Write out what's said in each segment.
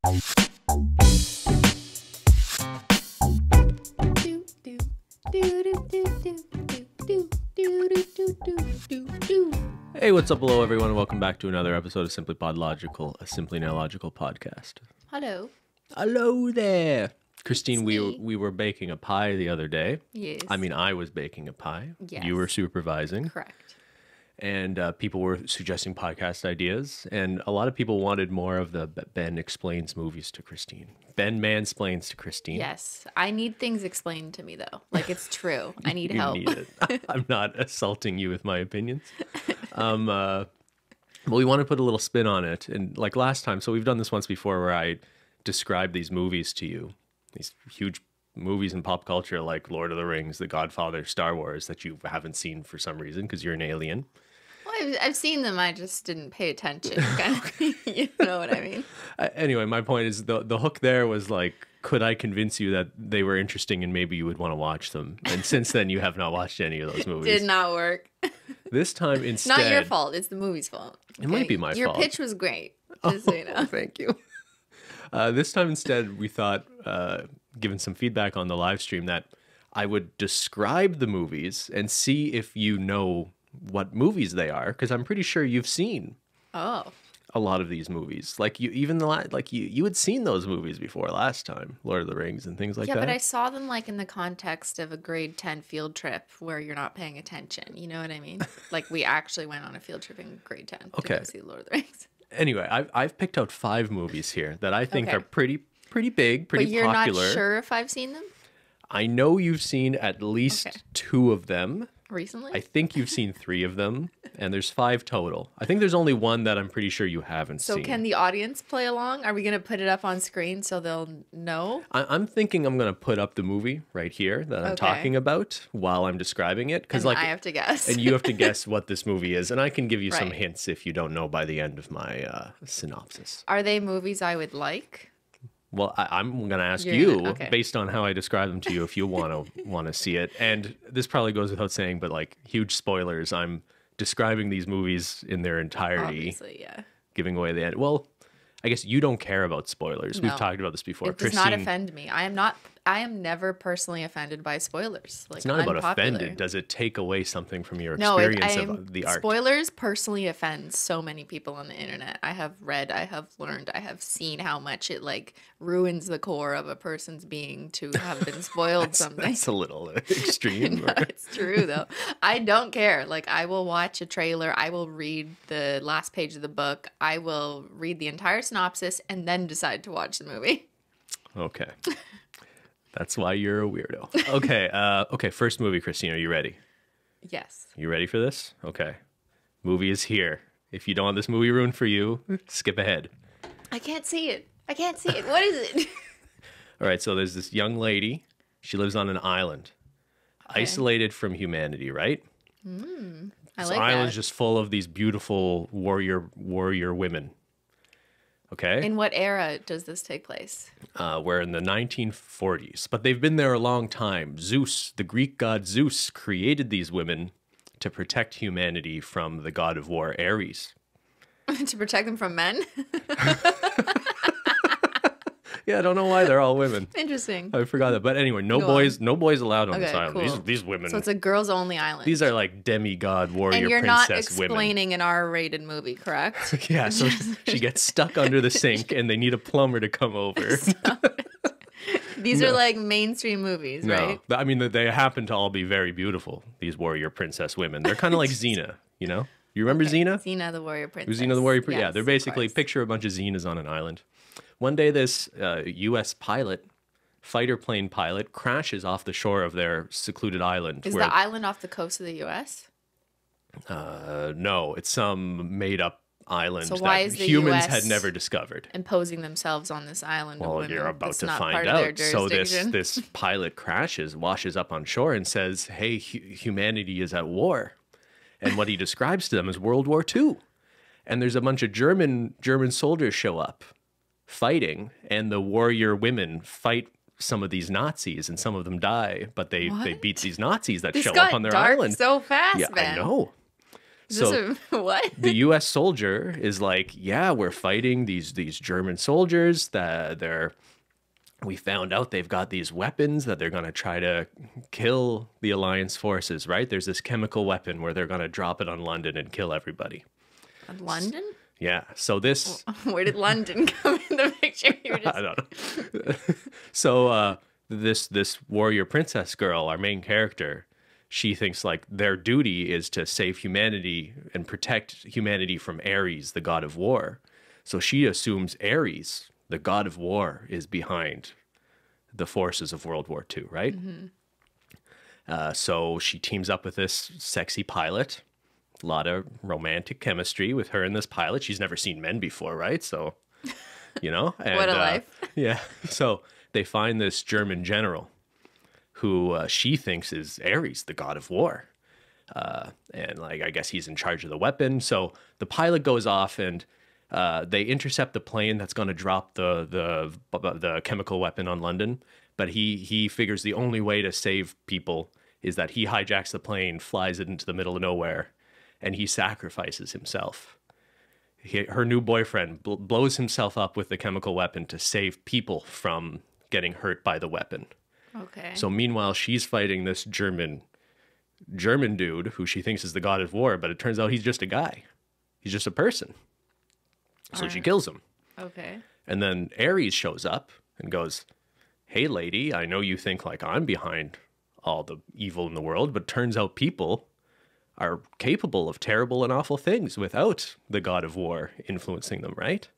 Hey, what's up, hello everyone, and welcome back to another episode of SimplyPodLogical, a Simply Nailogical podcast. Hello. Hello there. Christine, we were baking a pie the other day. Yes. I mean, I was baking a pie. Yes. You were supervising. Correct. And people were suggesting podcast ideas, and a lot of people wanted more of the Ben explains movies to Christine. Ben mansplains to Christine. Yes. I need things explained to me, though. Like, it's true. I need help. Need it. I'm not assaulting you with my opinions. Well, we want to put a little spin on it. And like last time, so we've done this once before where I described these movies to you, these huge movies in pop culture like Lord of the Rings, The Godfather, Star Wars that you haven't seen for some reason because you're an alien. Well, I've seen them. I just didn't pay attention. Kind of, you know what I mean? Anyway, my point is the hook there was like, could I convince you that they were interesting and maybe you would want to watch them? And since then, you have not watched any of those movies. Did not work. This time instead... Not your fault. It's the movie's fault. Okay? It might be my fault. Your pitch was great. Just so you know. Thank you. This time instead, we thought, given some feedback on the live stream, that I would describe the movies and see if you know what movies they are, because I'm pretty sure you've seen a lot of these movies. Like you, even you had seen those movies before last time, Lord of the Rings and things like that. Yeah, but I saw them like in the context of a grade 10 field trip where you're not paying attention. You know what I mean? Like we actually went on a field trip in grade 10 to go see Lord of the Rings. Anyway, I've picked out 5 movies here that I think are pretty big, pretty popular. But you're not sure if I've seen them? I know you've seen at least 2 of them. Recently? I think you've seen 3 of them, and there's 5 total. I think there's only one that I'm pretty sure you haven't seen. So can the audience play along? Are we going to put it up on screen so they'll know? I'm thinking I'm going to put up the movie right here that I'm talking about while I'm describing it. And I have to guess. And you have to guess what this movie is, and I can give you some hints if you don't know by the end of my synopsis. Are they movies I would like? Well, I'm going to ask you, based on how I describe them to you, if you want to see it. And this probably goes without saying, but like huge spoilers. I'm describing these movies in their entirety. Obviously, yeah. Giving away the end. Well, I guess you don't care about spoilers. No. We've talked about this before. It does not offend me. I am never personally offended by spoilers. Like, it's not about offended. Does it take away something from your experience of the art? Spoilers personally offend so many people on the internet. I have read, I have learned, I have seen how much it like ruins the core of a person's being to have been spoiled something. That's a little extreme. No, it's true though. I don't care. Like I will watch a trailer. I will read the last page of the book. I will read the entire synopsis and then decide to watch the movie. Okay. That's why you're a weirdo. Okay. Okay. First movie, Christine. Are you ready? Yes. You ready for this? Okay. Movie is here. If you don't want this movie ruined for you, skip ahead. I can't see it. What is it? All right. So there's this young lady. She lives on an island, isolated from humanity, right? I like that. The island's just full of these beautiful warrior women. Okay. In what era does this take place? We're in the 1940s, but they've been there a long time. Zeus, the Greek god Zeus, created these women to protect humanity from the god of war, Ares. To protect them from men? Yeah, I don't know why they're all women. Interesting. I forgot that. But anyway, no boys allowed on this island. Cool. These women. So it's a girls only island. These are like demigod warrior and you're princess not explaining women. an R-rated movie, correct? Yeah, so she gets stuck under the sink and they need a plumber to come over. These are like mainstream movies, right? No, I mean, they happen to all be very beautiful, these warrior princess women. They're kind of like Xena, you know? You remember Xena? Xena the warrior princess. Xena the warrior princess. Yes, yeah, they're basically, picture a bunch of Xenas on an island. One day, this U.S. fighter plane pilot, crashes off the shore of their secluded island. Is the island off the coast of the U.S.? No, it's some made-up island that humans had never discovered. Imposing themselves on this island. Well, you're about to find out. So this pilot crashes, washes up on shore, and says, "Hey, humanity is at war," and what he describes to them is World War II. And there's a bunch of German soldiers show up fighting, and the warrior women fight some of these Nazis, and some of them die, but they beat these Nazis that show up on their island. So fast, yeah, man. I know. Is So this a what? the U.S. soldier is like, yeah, we're fighting these German soldiers we found out they've got these weapons that they're going to try to kill the Alliance forces, right? There's this chemical weapon where they're going to drop it on London and kill everybody. London? Yeah. So this... Where did London come in the picture? I don't know. So this warrior princess girl, our main character, she thinks like their duty is to save humanity and protect humanity from Ares, the god of war. So she assumes Ares, the god of war, is behind the forces of World War II, right? So she teams up with this sexy pilot. A lot of romantic chemistry with her and this pilot. She's never seen men before, right? So, you know. And, what a life. Yeah. So they find this German general who she thinks is Ares, the god of war. And like, I guess he's in charge of the weapon. So the pilot goes off and they intercept the plane that's going to drop the chemical weapon on London. But he figures the only way to save people is that he hijacks the plane, flies it into the middle of nowhere, and he sacrifices himself. Her new boyfriend blows himself up with the chemical weapon to save people from getting hurt by the weapon. Okay. So meanwhile, she's fighting this German dude who she thinks is the god of war, but it turns out he's just a guy. He's just a person. So she kills him. Okay. And then Ares shows up and goes, "Hey, lady, I know you think like I'm behind all the evil in the world, but turns out people are capable of terrible and awful things without the god of war influencing them, right?"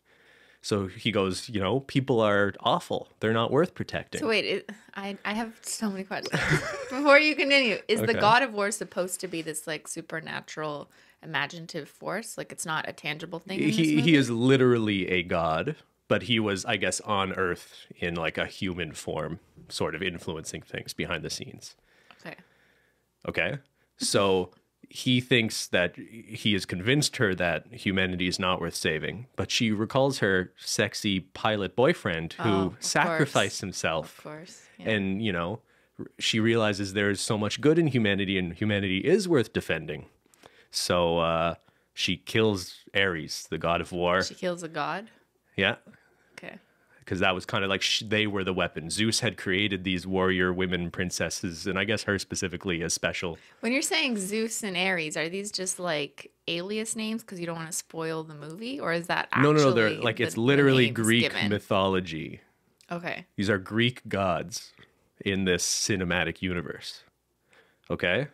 So he goes, you know, people are awful. They're not worth protecting. So wait, I have so many questions. Before you continue, is the god of war supposed to be this like supernatural, imaginative force? Like it's not a tangible thing in this movie? He is literally a god, but he was, I guess, on Earth in like a human form, sort of influencing things behind the scenes. Okay. Okay. So he thinks that he has convinced her that humanity is not worth saving, but she recalls her sexy pilot boyfriend who sacrificed himself. Of course. Yeah. And, you know, she realizes there's so much good in humanity and humanity is worth defending. So she kills Ares, the god of war. She kills a god? Yeah. Okay. Because that was kind of like they were the weapon. Zeus had created these warrior women princesses, and I guess her specifically is special. When you're saying Zeus and Ares, are these just like alias names because you don't want to spoil the movie, or is that actually No, they're like it's literally Greek given? mythology. Okay. These are Greek gods in this cinematic universe. Okay?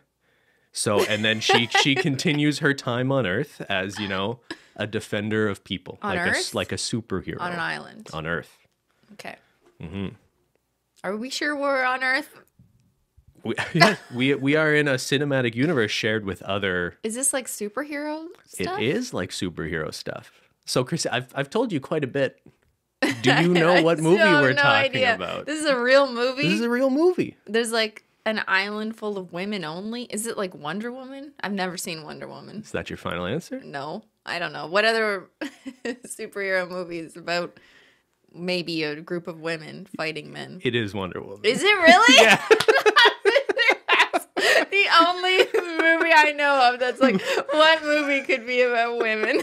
So, and then she continues her time on Earth as, you know, a defender of people. On Earth? Like a superhero. On an island. On Earth. Okay. Mm-hmm. Are we sure we're on Earth? We are in a cinematic universe shared with other... Is this like superhero stuff? It is like superhero stuff. So, Chris, I've told you quite a bit. Do you know what movie we're talking about? This is a real movie? This is a real movie. There's like an island full of women only? Is it like Wonder Woman? I've never seen Wonder Woman. Is that your final answer? No, I don't know. What other superhero movies about maybe a group of women fighting men? It is Wonder Woman. Is it really? Yeah. That's the only movie I know of that's like, what movie could be about women?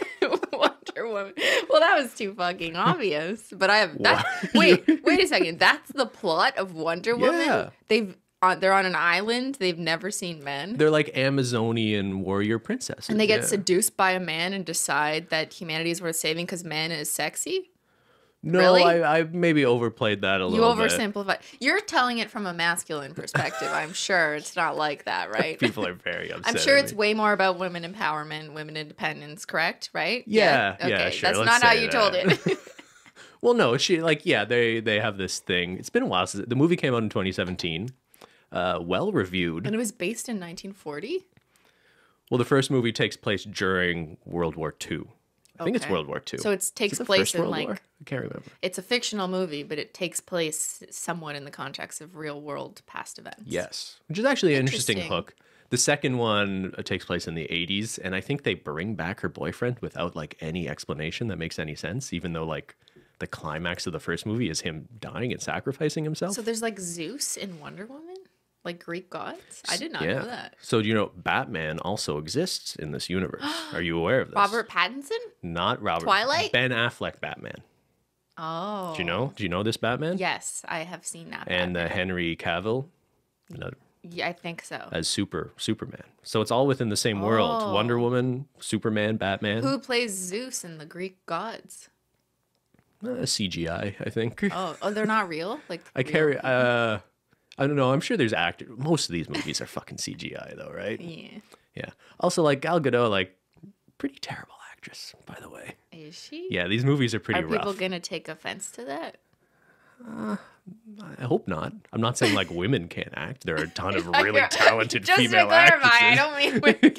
Wonder Woman. Well, that was too fucking obvious. But I have that. Wait a second. That's the plot of Wonder Woman? Yeah. They're on an island. They've never seen men. They're like Amazonian warrior princesses. And they get seduced by a man and decide that humanity is worth saving because man is sexy? No, really? I maybe overplayed that a little bit. You oversimplified. You're telling it from a masculine perspective. I'm sure it's not like that, right? People are very upset. I'm sure it's way more about women empowerment, women independence, correct? Right? Yeah, Okay, yeah, sure. That's not how you told it. Well, no, they have this thing. It's been a while since the movie came out in 2017. Well reviewed. And it was based in 1940? Well, the first movie takes place during World War II. I think it's World War II. So it takes place in like... War? I can't remember. It's a fictional movie, but it takes place somewhat in the context of real world past events. Yes. Which is actually an interesting hook. The second one takes place in the 80s, and I think they bring back her boyfriend without like any explanation that makes any sense, even though like the climax of the first movie is him dying and sacrificing himself. So there's like Zeus in Wonder Woman? Like Greek gods? I did not Yeah. know that. So do you know Batman also exists in this universe? Are you aware of this? Robert Pattinson? Not Robert. Twilight? Ben Affleck Batman. Oh. Do you know? Do you know this Batman? Yes, I have seen that. And Batman. Henry Cavill Yeah, I think so. as Superman. So it's all within the same world. Oh. Wonder Woman, Superman, Batman. Who plays Zeus in the Greek gods? CGI, I think. Oh, they're not real? Like I carry. I don't know. I'm sure there's actors. Most of these movies are fucking CGI, though, right? Yeah. Yeah. Also, like Gal Gadot, like pretty terrible actress, by the way. Is she? Yeah, these movies are pretty Are people rough. gonna take offense to that? I hope not. I'm not saying like women can't act. There are a ton of really talented Just female to clarify, actresses. I don't mean women.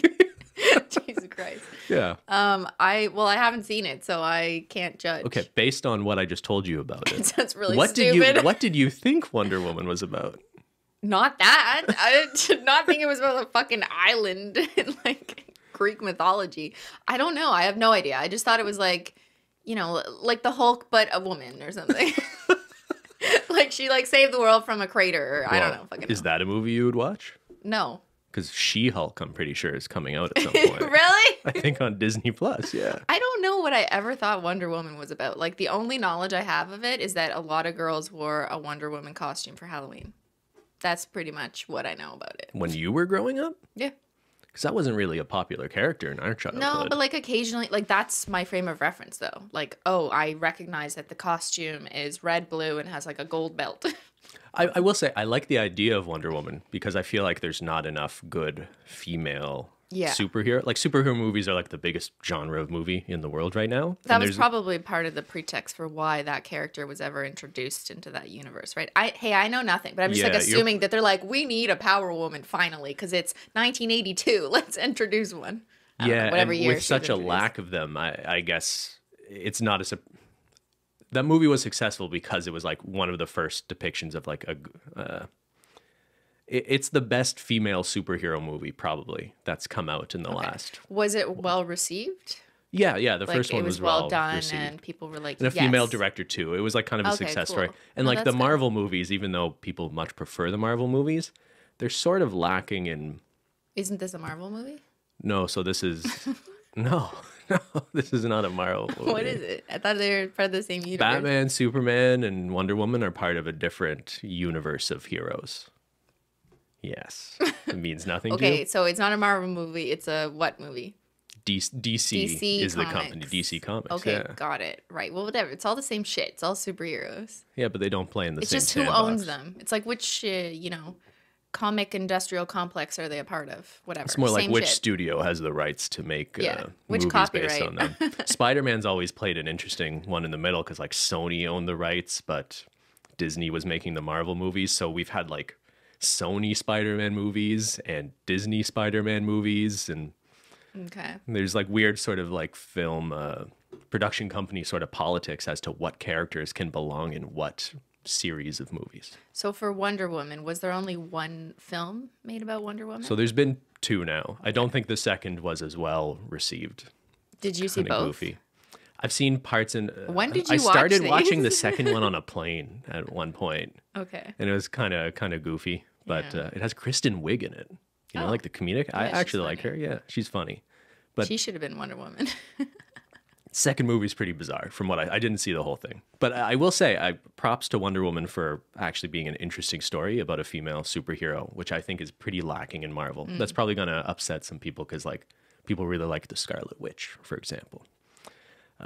Jesus Christ. Yeah. I haven't seen it, so I can't judge. Okay, based on what I just told you about It it, sounds really what stupid. what did you think Wonder Woman was about? Not that. I did not think it was about a fucking island in like Greek mythology. I don't know. I have no idea. I just thought it was like, you know, like the Hulk, but a woman or something. Like she like saved the world from a crater. Or I don't know. Fucking Is that a movie you would watch? No. Because She-Hulk, I'm pretty sure, is coming out at some point. Really? I think on Disney Plus. Yeah. I don't know what I ever thought Wonder Woman was about. Like the only knowledge I have of it is that a lot of girls wore a Wonder Woman costume for Halloween. That's pretty much what I know about it. When you were growing up? Yeah. Because that wasn't really a popular character in our childhood. No, but like occasionally, like that's my frame of reference though. Like, oh, I recognize that the costume is red, blue, and has like a gold belt. I will say I like the idea of Wonder Woman because I feel like there's not enough good female superhero. Like superhero movies are like the biggest genre of movie in the world right now. That was probably part of the pretext for why that character was ever introduced into that universe, right? I know nothing, but I'm just like assuming that they're like, we need a power woman finally because it's 1982. Let's introduce one. Yeah, whatever and year with such a lack of them, I guess it's not a. That movie was successful because it was like one of the first depictions of like a. It's the best female superhero movie probably that's come out in the last. Was it well received? Yeah. The first one was was well done, received. and people were like, and a female director too. It was like kind of a success story. And like the Marvel movies, even though people much prefer the Marvel movies, they're sort of lacking in. Isn't this a Marvel movie? No, so this is no, this is not a Marvel movie. What is it? I thought they were part of the same universe. Batman, Superman, and Wonder Woman are part of a different universe of heroes. Yes. It means nothing to you? Okay, so it's not a Marvel movie. It's a what movie? DC is the company. DC Comics. Okay, Yeah. got it. Right. Well, whatever. It's all the same shit. It's all superheroes. Yeah, but they don't play in the same It's just who sandbox. owns them. It's like which, comic industrial complex are they a part of? Whatever. It's more like Same which shit. studio has the rights to make Which movies copyright. based on them. Spider-Man's always played an interesting one in the middle because like Sony owned the rights, but Disney was making the Marvel movies. So we've had like Sony Spider-Man movies and Disney Spider-Man movies, and Okay. there's like weird sort of like film production company sort of politics as to what characters can belong in what series of movies. So for Wonder Woman, was there only one film made about Wonder Woman? So there's been two now. I don't think the second was as well received. Did you see Kinda both? goofy. I've seen parts in. When did I you watch started these? watching the second one on a plane at one point, Okay. and it was kind of goofy. But Yeah. it has Kristen Wiig in it. You know, Oh. like the comedic. I she's actually like funny. her. Yeah, she's funny. But She should have been Wonder Woman. second movie's pretty bizarre from what I didn't see the whole thing. But I will say, props to Wonder Woman for actually being an interesting story about a female superhero, which I think is pretty lacking in Marvel. Mm. That's probably going to upset some people because like people really like the Scarlet Witch, for example.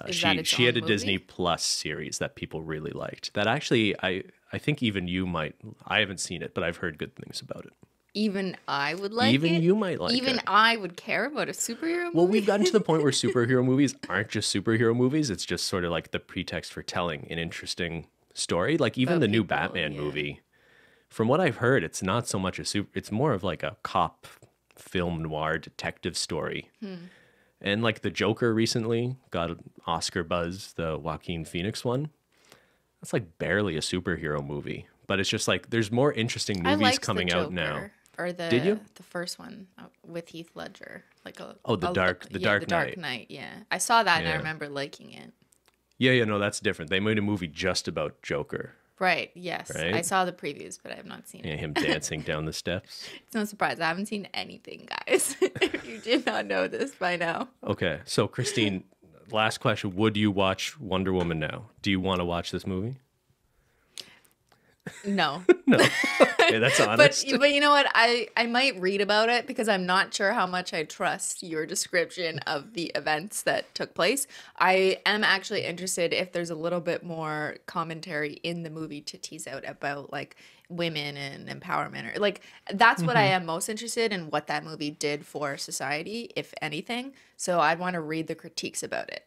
Is that its She had a own movie? Disney Plus series that people really liked. That actually, I think even you might. I haven't seen it, but I've heard good things about it. Even I would like Even it. you might like Even it. I would care about a superhero movie. Well, we've gotten to the point where superhero movies aren't just superhero movies. It's just sort of like the pretext for telling an interesting story. Like even About the new people, Batman yeah. movie, from what I've heard, it's not so much it's more of like a cop film noir detective story. And like the Joker recently got an Oscar buzz, the Joaquin Phoenix one. That's like barely a superhero movie, but it's just like there's more interesting I movies liked coming the out now. Joker, or the Did you? the first one with Heath Ledger, like The a- Dark the Knight. Dark Knight. Yeah, I saw that and I Yeah. remember liking it. Yeah, no, that's different. They made a movie just about Joker. Right. Yes. right? I saw the previews, but I have not seen And it. him dancing down the steps. It's no surprise. I haven't seen anything, guys. If you did not know this by now. Okay, so Christine, last question: would you watch Wonder Woman now? Do you want to watch this movie? No. No. Okay, that's honest. But you know what? I might read about it because I'm not sure how much I trust your description of the events that took place. I am actually interested if there's a little bit more commentary in the movie to tease out about like women and empowerment, or like that's what I am most interested in, what that movie did for society, if anything. So I'd want to read the critiques about it.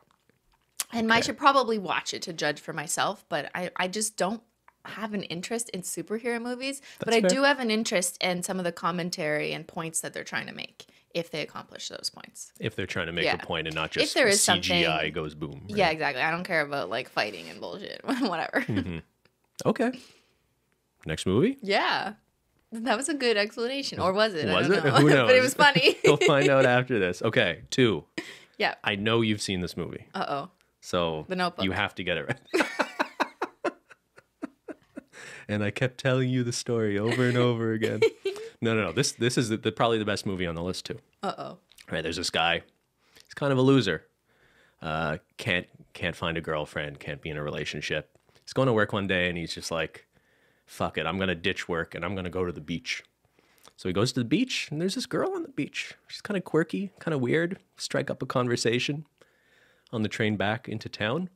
And I should probably watch it to judge for myself, but I just don't have an interest in superhero movies, but I do have an interest in some of the commentary and points that they're trying to make if they accomplish those points. If they're trying to make a point and not just if there is CGI goes boom. Right? Yeah, exactly. I don't care about like fighting and bullshit, whatever. Okay. Next movie? Yeah. That was a good explanation. Or was it? Was I it? don't know. Who knows? But it was funny. We'll find out after this. Okay, 2. Yeah. I know you've seen this movie. Uh-oh. So The Notebook. you have to get it right. And I kept telling you the story over and over again. No. This is probably the best movie on the list too. Uh-oh. Right, there's this guy. He's kind of a loser. Can't find a girlfriend. Can't be in a relationship. He's going to work one day and he's just like, "Fuck it, I'm gonna ditch work and I'm gonna go to the beach." So he goes to the beach and there's this girl on the beach. She's kind of quirky, kind of weird. Strike up a conversation on the train back into town,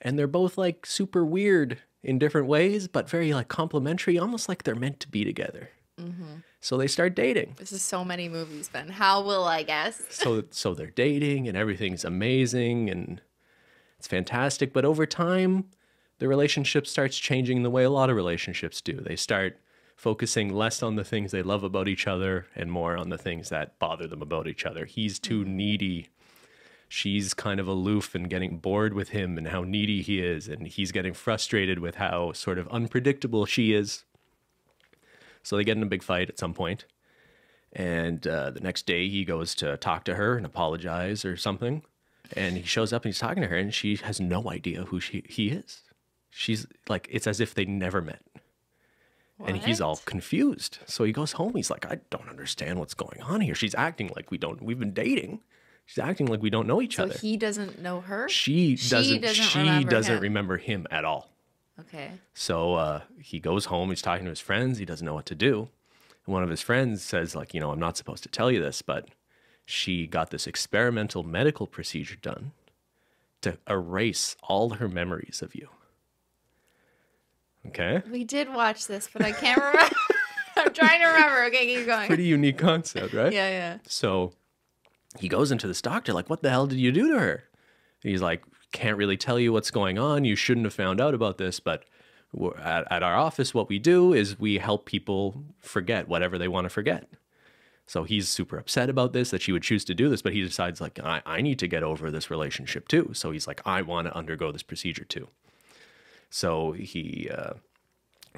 and they're both like super weird in different ways, but very like complimentary, almost like they're meant to be together. So they start dating. This is so many movies, Ben. How will I guess? So they're dating and everything's amazing and it's fantastic. But over time, the relationship starts changing the way a lot of relationships do. They start focusing less on the things they love about each other and more on the things that bother them about each other. He's too needy. She's kind of aloof and getting bored with him and how needy he is. And he's getting frustrated with how sort of unpredictable she is. So they get in a big fight at some point. And the next day he goes to talk to her and apologize or something. And he shows up and he's talking to her and she has no idea who he is. She's like, it's as if they never met. What? And he's all confused. So he goes home. He's like, I don't understand what's going on here. She's acting like we've been dating. She's acting like we don't know each other. So he doesn't know her? She doesn't remember remember him at all. Okay. So he goes home. He's talking to his friends. He doesn't know what to do. And one of his friends says, like, I'm not supposed to tell you this, but she got this experimental medical procedure done to erase all her memories of you. Okay? We did watch this, but I can't remember. I'm trying to remember. Okay, keep going. Pretty unique concept, right? Yeah. So he goes into this doctor, like, what the hell did you do to her? And he's like, can't really tell you what's going on. You shouldn't have found out about this, but at our office, what we do is we help people forget whatever they want to forget. So he's super upset about this, that she would choose to do this, but he decides, like, I need to get over this relationship too. So he's like, I want to undergo this procedure too. So he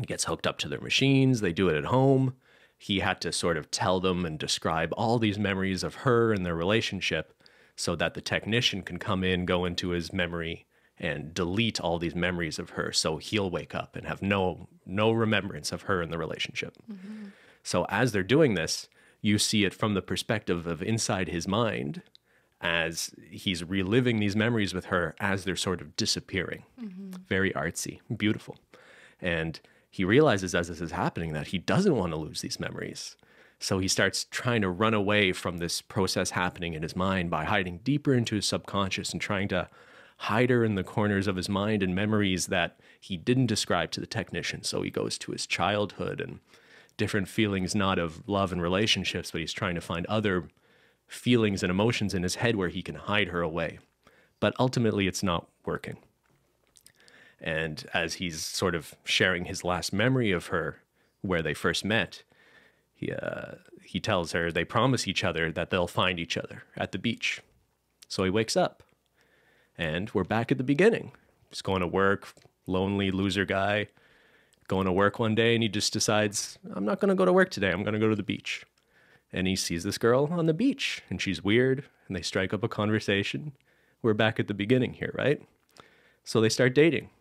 gets hooked up to their machines. They do it at home. He had to sort of tell them and describe all these memories of her and their relationship so that the technician can come in, go into his memory, and delete all these memories of her. So he'll wake up and have no remembrance of her and the relationship. Mm-hmm. So as they're doing this, you see it from the perspective of inside his mind as he's reliving these memories with her as they're sort of disappearing. Mm-hmm. Very artsy, beautiful. And he realizes as this is happening that he doesn't want to lose these memories. So he starts trying to run away from this process happening in his mind by hiding deeper into his subconscious and trying to hide her in the corners of his mind and memories that he didn't describe to the technician. So he goes to his childhood and different feelings, not of love and relationships, but he's trying to find other feelings and emotions in his head where he can hide her away. But ultimately, it's not working. And as he's sort of sharing his last memory of her, where they first met, he tells her they promise each other that they'll find each other at the beach. So he wakes up, and we're back at the beginning. He's going to work, lonely loser guy, going to work one day, and he just decides, I'm not going to go to work today. I'm going to go to the beach. And he sees this girl on the beach, and she's weird, and they strike up a conversation. We're back at the beginning here, right? So they start dating.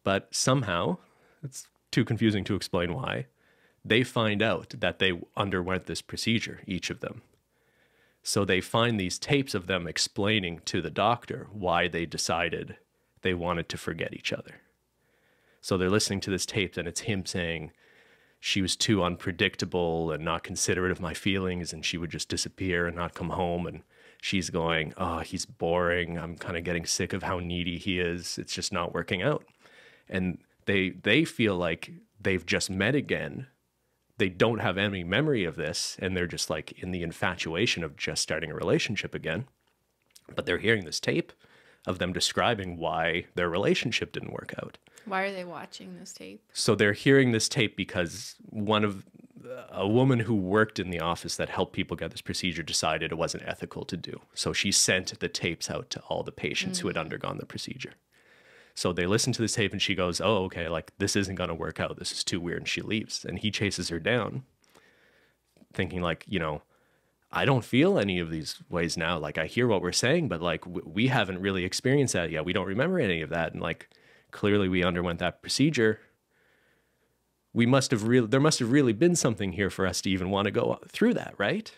But somehow It's too confusing to explain why. They find out that they underwent this procedure, each of them. So they find these tapes of them explaining to the doctor why they decided they wanted to forget each other. So they're listening to this tape, and it's him saying, she was too unpredictable and not considerate of my feelings, and she would just disappear and not come home. And she's going, oh, he's boring. I'm kind of getting sick of how needy he is. It's just not working out. And they feel like they've just met again. They don't have any memory of this, and they're just like in the infatuation of just starting a relationship again. But they're hearing this tape of them describing why their relationship didn't work out. Why are they watching this tape? So they're hearing this tape because a woman who worked in the office that helped people get this procedure decided it wasn't ethical to do. So she sent the tapes out to all the patients who had undergone the procedure. So they listen to this tape and she goes, oh, okay, like this isn't going to work out. This is too weird. And she leaves. And he chases her down thinking like, I don't feel any of these ways now. Like I hear what we're saying, but like we haven't really experienced that yet. We don't remember any of that. And like, clearly we underwent that procedure. There must have really been something here for us to even want to go through that, right?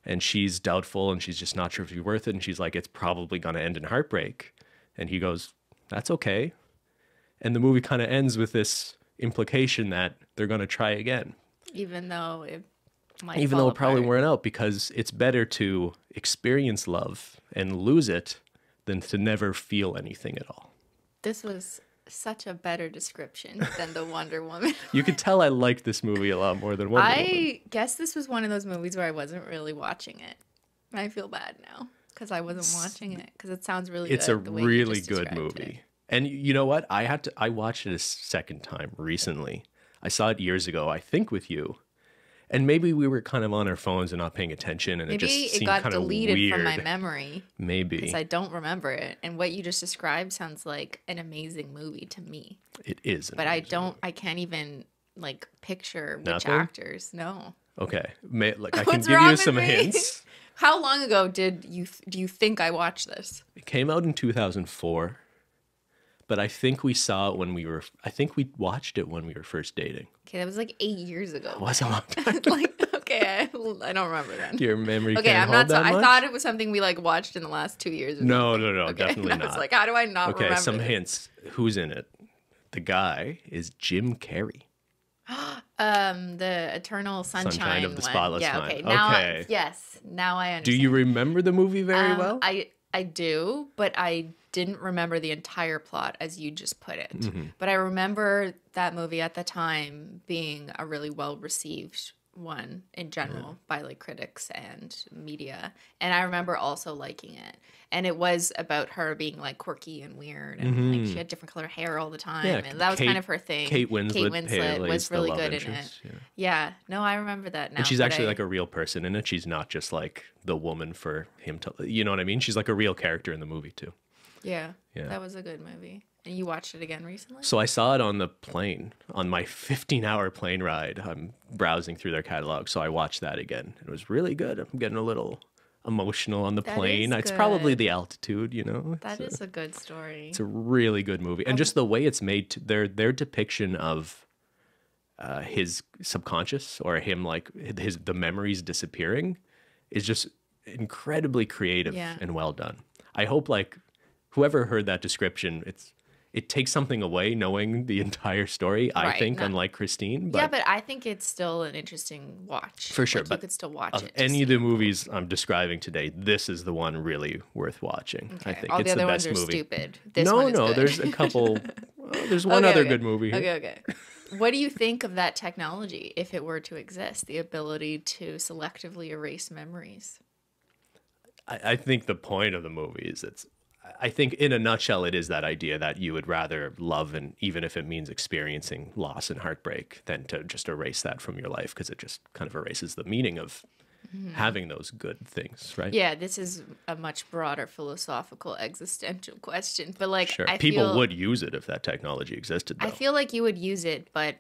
And she's doubtful and she's just not sure if it's worth it. And she's like, it's probably going to end in heartbreak. And he goes, that's okay. And the movie kind of ends with this implication that they're going to try again. Even though it probably weren't out, because it's better to experience love and lose it than to never feel anything at all. This was such a better description than the Wonder Woman. You could tell I liked this movie a lot more than Wonder Woman. I guess this was one of those movies where I wasn't really watching it. I feel bad now because I wasn't watching it because it sounds really it's good. It's a really good movie. And you know what? I watched it a second time recently. I saw it years ago, I think with you. And maybe we were kind of on our phones and not paying attention, and maybe it just seemed got kind of deleted weird from my memory. Maybe because I don't remember it. And what you just described sounds like an amazing movie to me. It is, but I can't even like picture which actors. No. Okay, I can give you some hints. How long ago do you think I watched this? It came out in 2004. But I think we saw it I think we watched it when we were first dating. Okay, that was like 8 years ago. It was a long time. Okay, I don't remember then. Your memory okay, can't hold that much? I thought it was something we like watched in the last 2 years. No, okay. Definitely not. I was like, how do I not remember? Okay, some hints. Who's in it? The guy is Jim Carrey. The Eternal Sunshine of the Spotless Mind. Okay, now yes, now I understand. Do you remember the movie very well? I do, but I didn't remember the entire plot as you just put it. Mm-hmm. But I remember that movie at the time being a really well-received one in general by like critics and media. And I remember also liking it. And it was about her being like quirky and weird, and like she had different color hair all the time. Yeah, and that was kind of her thing. Kate Winslet was really good interest. in it. Yeah. No, I remember that now. And she's actually like a real person in it. She's not just like the woman for him to, you know what I mean? She's like a real character in the movie too. Yeah. That was a good movie. And you watched it again recently? So I saw it on the plane, on my 15-hour plane ride. I'm browsing through their catalog, so I watched that again. It was really good. I'm getting a little emotional on the plane. It's probably the altitude, you know. That is a good story. It's a really good movie, and just the way it's made. Their depiction of his subconscious, or him like the memories disappearing, is just incredibly creative and well done. I hope like whoever heard that description, it takes something away knowing the entire story, I think, unlike Cristine. But but I think it's still an interesting watch. For sure. Like, but you could still watch it. Any of the movies I'm describing today, this is the one really worth watching. Okay. I think all it's the the other best ones are movie. Stupid. This one is good. There's a couple. There's one other good movie. Okay. What do you think of that technology if it were to exist? The ability to selectively erase memories? I think the point of the movie is I think in a nutshell, it is that idea that you would rather love, and even if it means experiencing loss and heartbreak, than to just erase that from your life, because it just kind of erases the meaning of having those good things, right? Yeah, this is a much broader philosophical existential question. But like, sure. People would use it if that technology existed, though. I feel like you would use it, but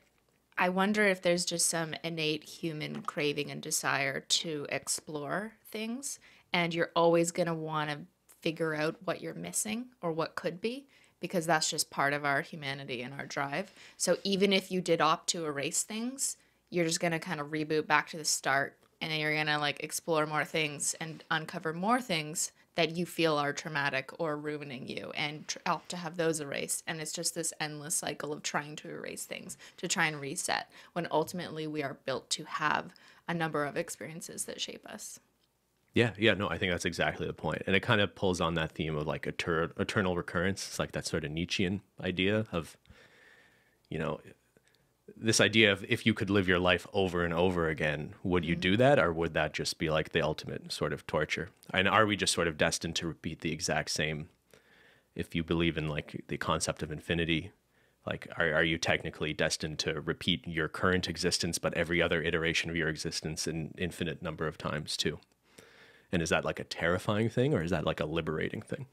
I wonder if there's just some innate human craving and desire to explore things, and you're always going to want to figure out what you're missing or what could be, because that's just part of our humanity and our drive. So even if you did opt to erase things, you're just going to kind of reboot back to the start, and then you're going to like explore more things and uncover more things that you feel are traumatic or ruining you, and opt to have those erased. And it's just this endless cycle of trying to erase things, to try and reset, when ultimately we are built to have a number of experiences that shape us. Yeah, yeah, no, I think that's exactly the point. And it kind of pulls on that theme of like eternal recurrence. It's like that sort of Nietzschean idea of, you know, this idea of if you could live your life over and over again, would you do that? Or would that just be like the ultimate sort of torture? And are we just sort of destined to repeat the exact same? If you believe in like the concept of infinity, like are you technically destined to repeat your current existence, but every other iteration of your existence an infinite number of times too? And is that like a terrifying thing, or is that like a liberating thing?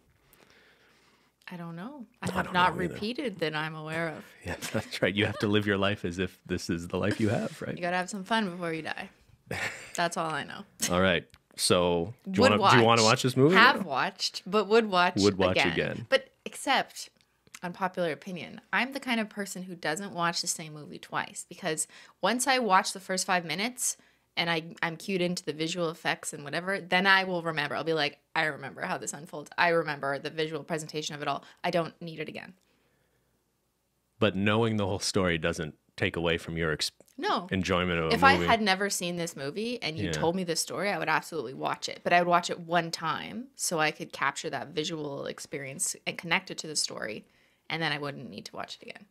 I don't know. I have not repeated that I'm aware of. Yeah, that's right. You have to live your life as if this is the life you have, right? You got to have some fun before you die. That's all I know. All right. So do you want to watch this movie? Have watched, but would watch again. But except, unpopular opinion, I'm the kind of person who doesn't watch the same movie twice, because once I watch the first 5 minutes and I'm cued into the visual effects and whatever, then I will remember. I'll be like, I remember how this unfolds. I remember the visual presentation of it all. I don't need it again. But knowing the whole story doesn't take away from your enjoyment of a movie. If I had never seen this movie and you told me this story, I would absolutely watch it. But I would watch it one time so I could capture that visual experience and connect it to the story. And then I wouldn't need to watch it again.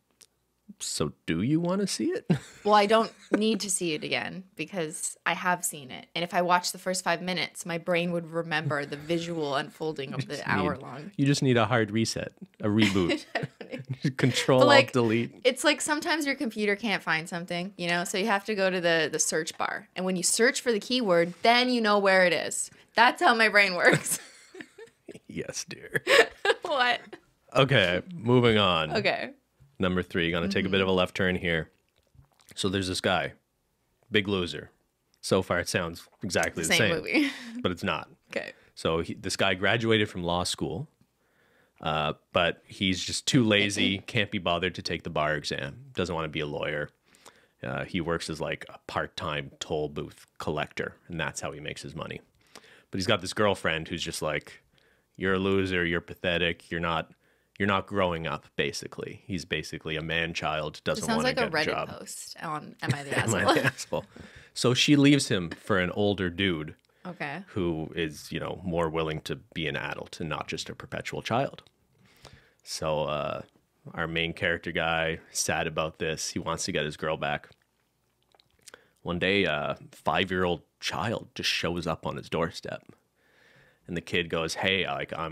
So do you want to see it? Well, I don't need to see it again because I have seen it. And if I watched the first 5 minutes, my brain would remember the visual unfolding of the hour long. You just need a hard reset, a reboot. Control, Alt, delete. It's like sometimes your computer can't find something, you know? So you have to go to the search bar. And when you search for the keyword, then you know where it is. That's how my brain works. Yes, dear. What? Okay, moving on. Okay. Number 3, going to take a bit of a left turn here. So there's this guy, Big Loser. So far, it sounds exactly the same movie. But it's not. Okay. So this guy graduated from law school, but he's just too lazy, can't be bothered to take the bar exam, doesn't want to be a lawyer. He works as like a part-time toll booth collector, and that's how he makes his money. But he's got this girlfriend who's just like, you're a loser, you're pathetic, you're not growing up, basically. He's basically a man-child, doesn't want to get a job. Sounds like a Reddit post on Am I the Asshole? Am I the Asshole? So she leaves him for an older dude. Okay. Who is, more willing to be an adult and not just a perpetual child. So our main character guy, sad about this. He wants to get his girl back. One day, a 5-year-old child just shows up on his doorstep. And the kid goes, hey, like, I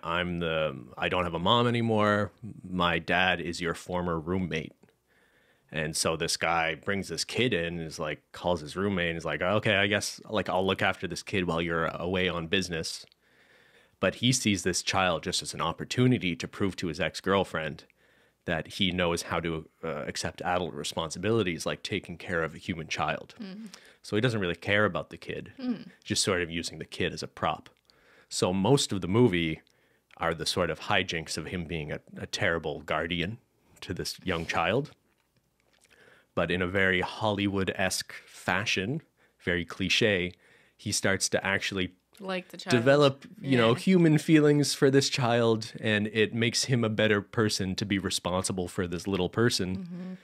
don't have a mom anymore. My dad is your former roommate. And so this guy brings this kid in and is like, calls his roommate and is like, okay, I guess like I'll look after this kid while you're away on business. But he sees this child just as an opportunity to prove to his ex-girlfriend that he knows how to accept adult responsibilities, like taking care of a human child. So he doesn't really care about the kid, just sort of using the kid as a prop. So most of the movie are the sort of hijinks of him being a terrible guardian to this young child. But in a very Hollywood-esque fashion, very cliche, he starts to actually like the child. Develop, human feelings for this child, and it makes him a better person to be responsible for this little person.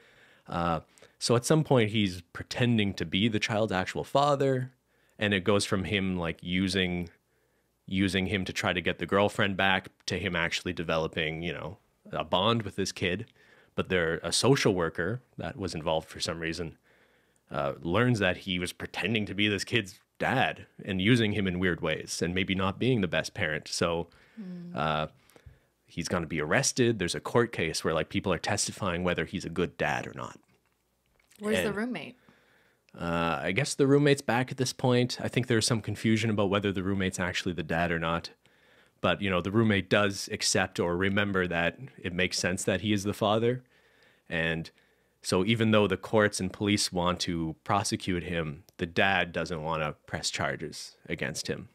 So at some point, he's pretending to be the child's actual father, and it goes from him like using him to try to get the girlfriend back to him actually developing, a bond with this kid. But a social worker that was involved for some reason learns that he was pretending to be this kid's dad and using him in weird ways and maybe not being the best parent. So he's going to be arrested. There's a court case where like people are testifying whether he's a good dad or not. Where's the roommate? I guess the roommate's back at this point. I think there's some confusion about whether the roommate's actually the dad or not. But, the roommate does accept or remember that it makes sense that he is the father. And so even though the courts and police want to prosecute him, the dad doesn't want to press charges against him.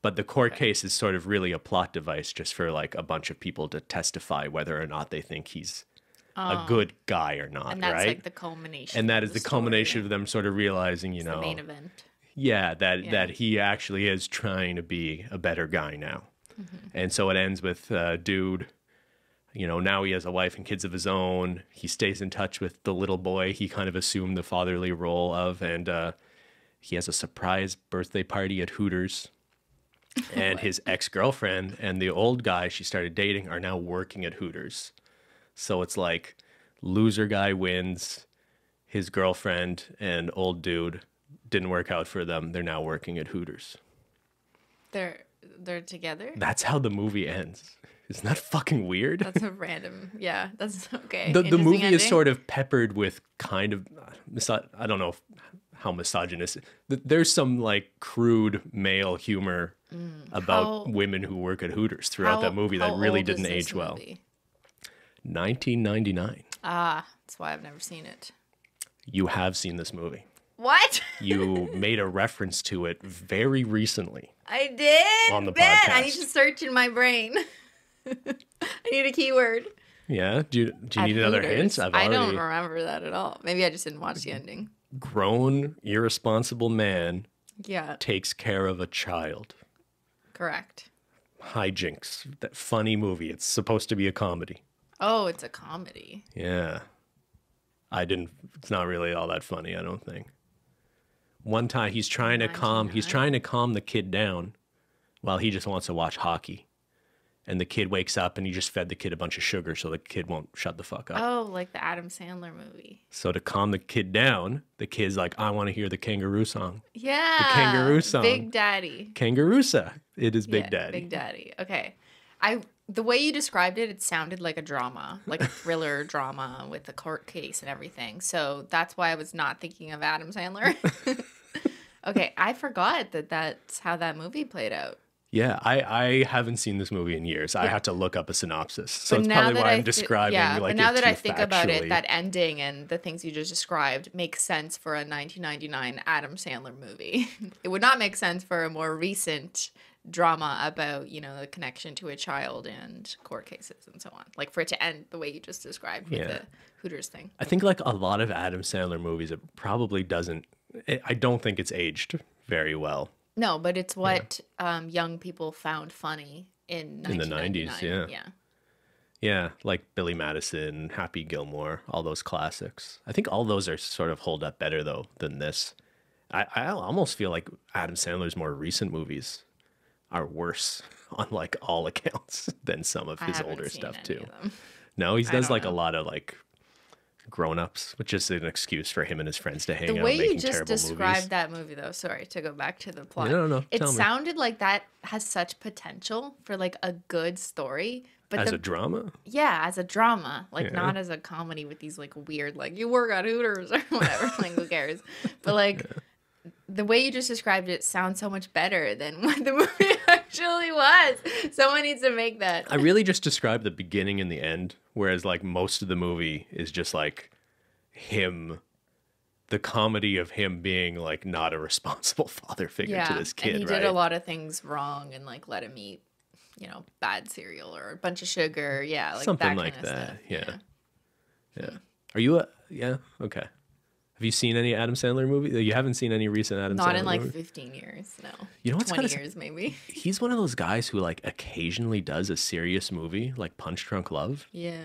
But the court case is sort of really a plot device just for like a bunch of people to testify whether or not they think he's a good guy or not, and that's right? like the culmination. And that of is the story. culmination of them sort of realizing, The main event. Yeah, that he actually is trying to be a better guy now. And so it ends with dude, now he has a wife and kids of his own. He stays in touch with the little boy he kind of assumed the fatherly role of, and he has a surprise birthday party at Hooters. And his ex-girlfriend and the old guy she started dating are now working at Hooters. So it's like loser guy wins, his girlfriend and old dude didn't work out for them. They're now working at Hooters. They're together? That's how the movie ends. Isn't that fucking weird? That's a random, yeah, that's okay. The movie is sort of peppered with kind of, I don't know how misogynist. There's some like crude male humor about women who work at Hooters throughout that movie that really didn't age well. 1999. Ah, that's why I've never seen it. You have seen this movie. What? You made a reference to it very recently. I did? On the Ben, podcast. I need to search in my brain. I need a keyword. Yeah? Do you need another hint? I don't remember that at all. Maybe I just didn't watch the ending. Grown, irresponsible man Yeah. takes care of a child. Correct. Hijinks. That funny movie. It's supposed to be a comedy. Oh, it's a comedy. Yeah. It's not really all that funny, I don't think. One time he's trying to calm the kid down while he just wants to watch hockey. And the kid wakes up and he just fed the kid a bunch of sugar so the kid won't shut the fuck up. Oh, like the Adam Sandler movie. So to calm the kid down, the kid's like, I want to hear the kangaroo song. Yeah. The kangaroo song. Big Daddy. Kangaroosa. It is Big Daddy. Big Daddy. Okay. The way you described it, it sounded like a drama, like a thriller drama with a court case and everything. So that's why I was not thinking of Adam Sandler. Okay, I forgot that's how that movie played out. Yeah, I haven't seen this movie in years. I have to look up a synopsis. So it's probably why I'm describing but now that I think about it, factually. that ending and the things you just described makes sense for a 1999 Adam Sandler movie. It would not make sense for a more recent drama about, the connection to a child and court cases and so on. Like for it to end the way you just described with the Hooters thing. I think like a lot of Adam Sandler movies, it probably doesn't. I don't think it's aged very well. No, but it's what young people found funny in the 90s. Yeah. Yeah, like Billy Madison, Happy Gilmore, all those classics. I think all those are sort of hold up better though than this. I almost feel like Adam Sandler's more recent movies are worse on like all accounts than some of his older stuff too. No, he does like a lot of like grown-ups, which is an excuse for him and his friends to hang out making terrible movies. The way you just described that movie though, sorry to go back to the plot. No, it sounded like that has such potential for like a good story. But as a drama? Yeah, as a drama. Like not as a comedy with these like weird like you work at Hooters or whatever. Like who cares? But like the way you just described it sounds so much better than what the movie actually was. Someone needs to make that. I really just described the beginning and the end, whereas like most of the movie is just like him, the comedy of him being like not a responsible father figure to this kid, and he did a lot of things wrong and like let him eat, bad cereal or a bunch of sugar. Yeah, like something that like kind of that. Stuff. Yeah. Are you okay. Have you seen any Adam Sandler movies? You haven't seen any recent Adam Sandler Not in like movies? 15 years, no. You know what's 20 years maybe. He's one of those guys who like occasionally does a serious movie like Punch Drunk Love. Yeah.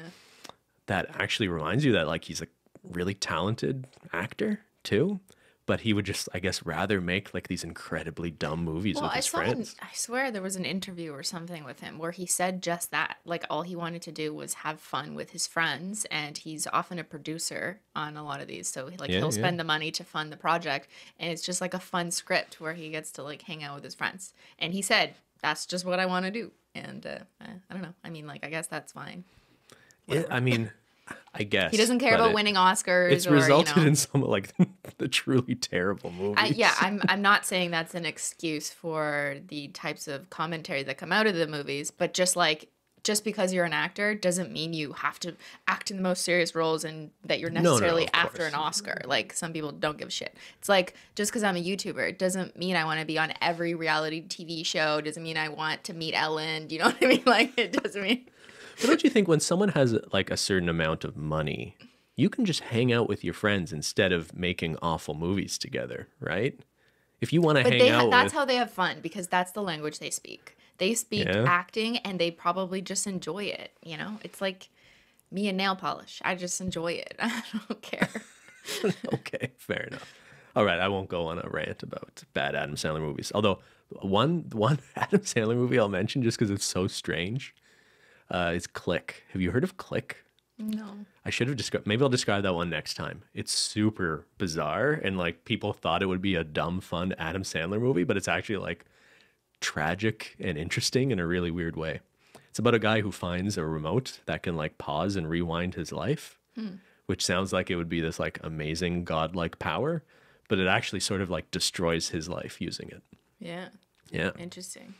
That actually reminds you that like he's a really talented actor too. But he would just, I guess, rather make like these incredibly dumb movies with his friends. I swear there was an interview or something with him where he said just that. Like all he wanted to do was have fun with his friends, and he's often a producer on a lot of these. So he'll spend the money to fund the project, and it's just like a fun script where he gets to like hang out with his friends. And he said, "That's just what I want to do." And I don't know. I mean, like I guess that's fine. I mean, I guess he doesn't care about winning Oscars. It's resulted in some like the truly terrible movies. I'm not saying that's an excuse for the types of commentary that come out of the movies, but just like just because you're an actor doesn't mean you have to act in the most serious roles and that you're No, necessarily of after course. an Oscar. Like, some people don't give a shit. It's like, just because I'm a YouTuber, it doesn't mean I want to be on every reality TV show. It doesn't mean I want to meet Ellen. Do you know what I mean? Like, it doesn't mean... But don't you think when someone has like a certain amount of money, you can just hang out with your friends instead of making awful movies together, right? If you want to hang out that's with... how they have fun, because that's the language they speak. They speak acting, and they probably just enjoy it, you know? It's like me and nail polish. I just enjoy it. I don't care. Okay, fair enough. All right, I won't go on a rant about bad Adam Sandler movies. Although one Adam Sandler movie I'll mention just because it's so strange is Click. Have you heard of Click? No. I should have described. Maybe I'll describe that one next time. It's super bizarre, and like people thought it would be a dumb, fun Adam Sandler movie, but it's actually like tragic and interesting in a really weird way. It's about a guy who finds a remote that can like pause and rewind his life, which sounds like it would be this like amazing godlike power, but it actually sort of like destroys his life using it. Yeah. Yeah. Interesting.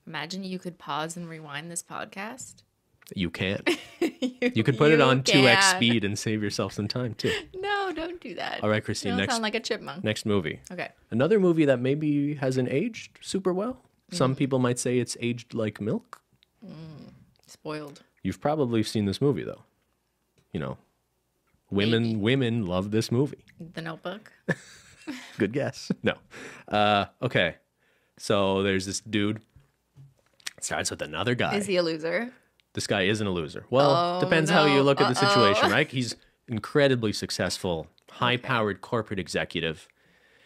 Imagine you could pause and rewind this podcast. You can. You could put it on 2x can. speed and save yourself some time too. No, don't do that. All right, Christine, You don't next sound like a chipmunk. next movie. Okay. Another movie that maybe hasn't aged super well. Some people might say it's aged like milk. Spoiled. You've probably seen this movie though. You know, women love this movie. The Notebook. Good guess. No. Okay. So there's this dude. It starts with another guy. Is he a loser? This guy isn't a loser. Well, Oh, depends how you no. look at the situation, right? He's incredibly successful, high-powered corporate executive.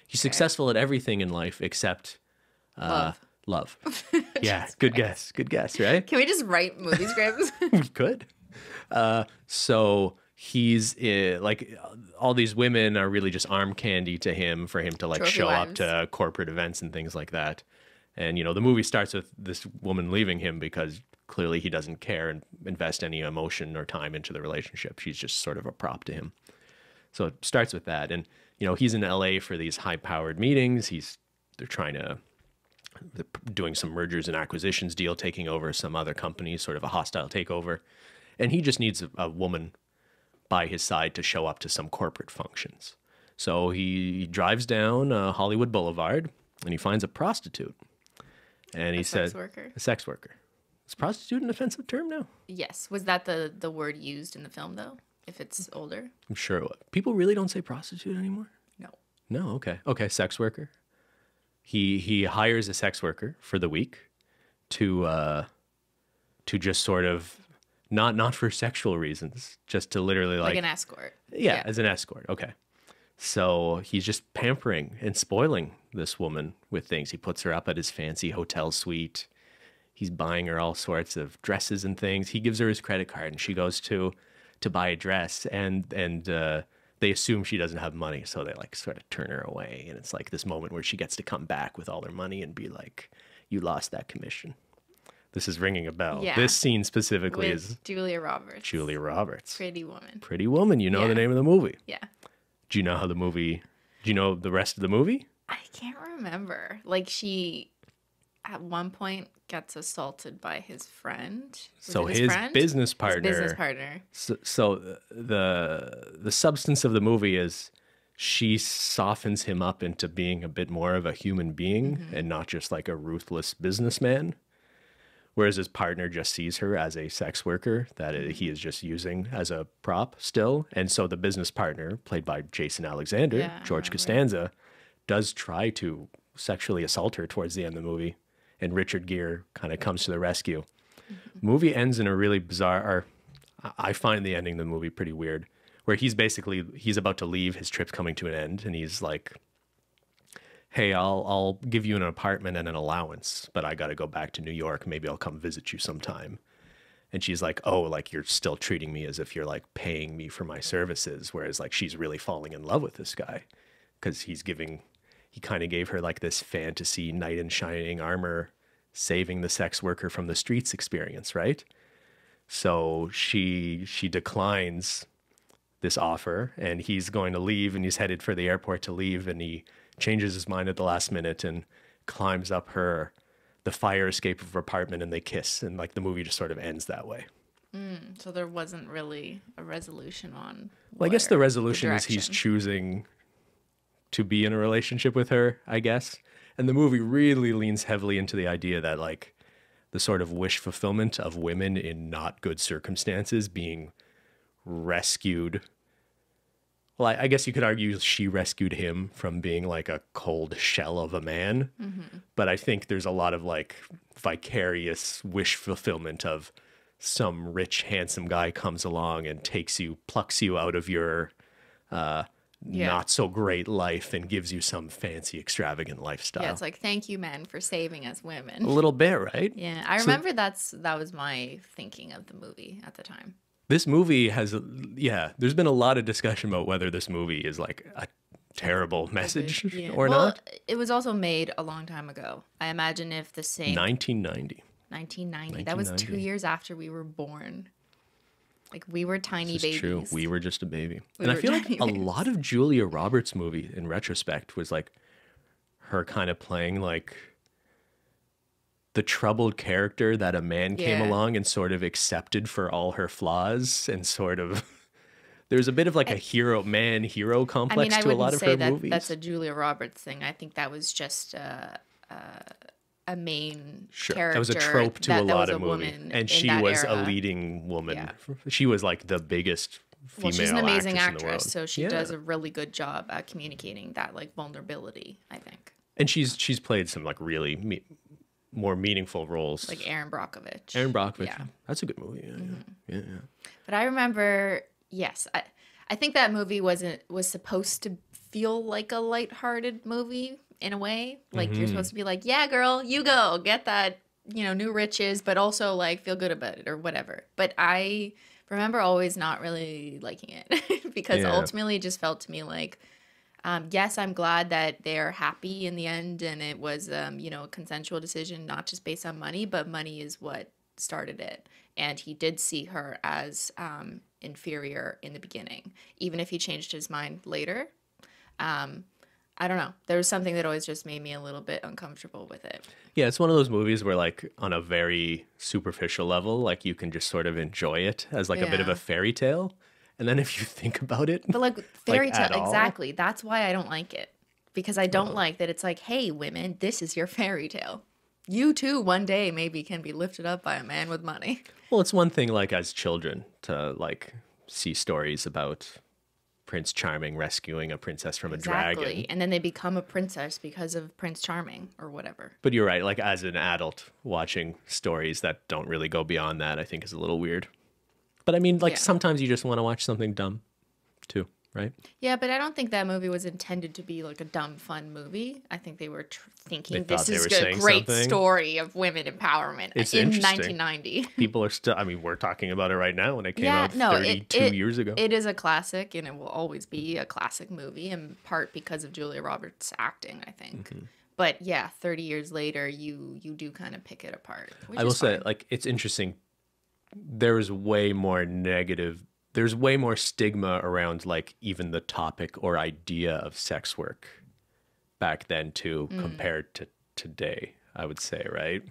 He's successful at everything in life except love. Yeah, good guess. Good guess, right? Can we just write movie scripts? We could. So he's like all these women are really just arm candy to him for him to like Trophy show up wives. to corporate events and things like that. And you know, the movie starts with this woman leaving him because clearly he doesn't care and invest any emotion or time into the relationship. She's just sort of a prop to him. So it starts with that. And you know, he's in LA for these high-powered meetings. They're doing some mergers and acquisitions deal, taking over some other companies, sort of a hostile takeover. And he just needs a woman by his side to show up to some corporate functions. So he drives down Hollywood Boulevard and he finds a prostitute. And he says, sex worker? a sex worker. Is prostitute an offensive term now? Yes. Was that the word used in the film, though? If it's older? I'm sure it was. People really don't say prostitute anymore? No. No, okay. Okay, sex worker. He hires a sex worker for the week to just sort of not for sexual reasons, just to literally Like an escort. yeah, as an escort. Okay. So he's just pampering and spoiling this woman with things. He puts her up at his fancy hotel suite. He's buying her all sorts of dresses and things. He gives her his credit card and she goes to buy a dress and they assume she doesn't have money, so they like sort of turn her away. And it's like this moment where she gets to come back with all her money and be like, "You lost that commission." This is ringing a bell. Yeah. This scene specifically With is Julia Roberts. Julia Roberts. Pretty woman. Pretty Woman. You know Yeah. the name of the movie. Yeah. Do you know how the movie? Do you know the rest of the movie? I can't remember. Like, she at one point gets assaulted by his friend. Was So it his friend? business partner. His business partner. So the substance of the movie is she softens him up into being a bit more of a human being and not just like a ruthless businessman. Whereas his partner just sees her as a sex worker that he is just using as a prop still. And so the business partner, played by Jason Alexander, Yeah, I George remember. Costanza, does try to sexually assault her towards the end of the movie. And Richard Gere kind of comes to the rescue. Movie ends in a really bizarre, or I find the ending of the movie pretty weird, where he's about to leave, his trip's coming to an end, and he's like, "Hey, I'll give you an apartment and an allowance, but I got to go back to New York. Maybe I'll come visit you sometime." And she's like, "Oh, like you're still treating me as if you're like paying me for my services." Whereas like she's really falling in love with this guy because he kind of gave her like this fantasy knight in shining armor, saving the sex worker from the streets experience, right? So she declines this offer and he's going to leave and he's headed for the airport to leave and he changes his mind at the last minute and climbs up her the fire escape of her apartment and they kiss, and like the movie just sort of ends that way. So there wasn't really a resolution on. Well, I guess the resolution is direction. he's choosing to be in a relationship with her, I guess. And the movie really leans heavily into the idea that like the sort of wish fulfillment of women in not good circumstances being rescued. Well, I guess you could argue she rescued him from being like a cold shell of a man. But I think there's a lot of like vicarious wish fulfillment of some rich, handsome guy comes along and plucks you out of your not so great life and gives you some fancy, extravagant lifestyle. Yeah, it's like, thank you, men, for saving us women. A little bit, right? Yeah, I remember that was my thinking of the movie at the time. This movie has, there's been a lot of discussion about whether this movie is like a terrible message or not. It was also made a long time ago. I imagine if the same... 1990. 1990. That was 2 years after we were born. Like, we were tiny babies. True. We were just a baby. And I feel like a lot of Julia Roberts' movie, in retrospect, was like her kind of playing like the troubled character that a man came along and sort of accepted for all her flaws, and sort of there's a bit of like a hero complex to a lot of her movies. That's a Julia Roberts thing. I think that was just a main character. That was a trope to a lot of movies. And she was era. A leading woman. Yeah. She was like the biggest female she's an amazing actress in the world. So she does a really good job at communicating that like vulnerability, I think. And she's played some like really more meaningful roles. Like Erin Brockovich. Yeah. That's a good movie. Yeah. But I remember, yes, I think that movie was supposed to feel like a lighthearted movie in a way. Like you're supposed to be like, yeah, girl, you go get that, new riches, but also like feel good about it or whatever. But I remember always not really liking it because ultimately it just felt to me like, yes, I'm glad that they're happy in the end, and it was, a consensual decision, not just based on money, but money is what started it. And he did see her as inferior in the beginning, even if he changed his mind later. I don't know. There was something that always just made me a little bit uncomfortable with it. Yeah, it's one of those movies where, like, on a very superficial level, like, you can just sort of enjoy it as, like, a bit of a fairy tale. And then if you think about it... But, like, fairy tale, exactly. That's why I don't like it. Because I don't like that it's like, hey, women, this is your fairy tale. You, too, one day maybe can be lifted up by a man with money. Well, it's one thing, like, as children to, like, see stories about Prince Charming rescuing a princess from a dragon. And then they become a princess because of Prince Charming or whatever. But you're right. Like, as an adult, watching stories that don't really go beyond that, I think is a little weird. But I mean, like, sometimes you just want to watch something dumb, too, right? Yeah, but I don't think that movie was intended to be, like, a dumb, fun movie. I think they were thinking this is a great story of women empowerment in 1990. People are still, I mean, we're talking about it right now when it came out 32 years ago. It is a classic, and it will always be a classic movie, in part because of Julia Roberts' acting, I think. Mm-hmm. But, yeah, 30 years later, you do kind of pick it apart. I will say, like, it's interesting. There's way more stigma around, like, even the topic or idea of sex work back then, too, compared to today, I would say, right?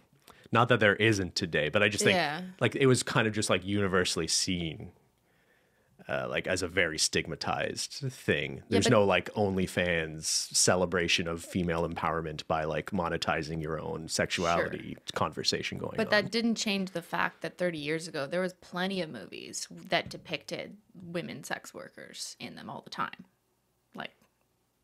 Not that there isn't today, but I just think, like, it was kind of just, like, universally seen, like, as a very stigmatized thing. There's no, like, OnlyFans celebration of female empowerment by, like, monetizing your own sexuality conversation going on. But that didn't change the fact that 30 years ago, there was plenty of movies that depicted women sex workers in them all the time. Like,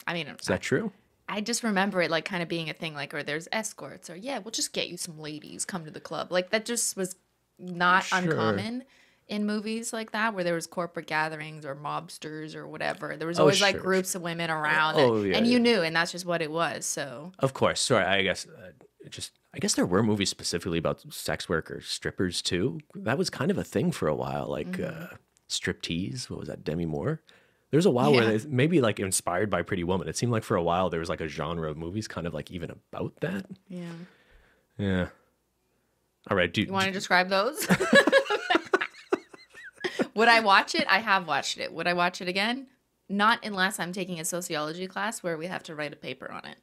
I mean... Is that true? I just remember it, like, kind of being a thing, like, or there's escorts, or, yeah, we'll just get you some ladies, come to the club. Like, that just was not uncommon in movies like that, where there was corporate gatherings or mobsters or whatever. There was always like groups of women around, and you knew, and that's just what it was. So of course, sorry, I guess I guess there were movies specifically about sex workers, strippers too. That was kind of a thing for a while, like striptease. What was that, Demi Moore? There was a while where they, maybe like inspired by Pretty Woman. It seemed like for a while there was like a genre of movies kind of like even about that. Yeah. All right, you want to describe those? Would I watch it? I have watched it. Would I watch it again? Not unless I'm taking a sociology class where we have to write a paper on it.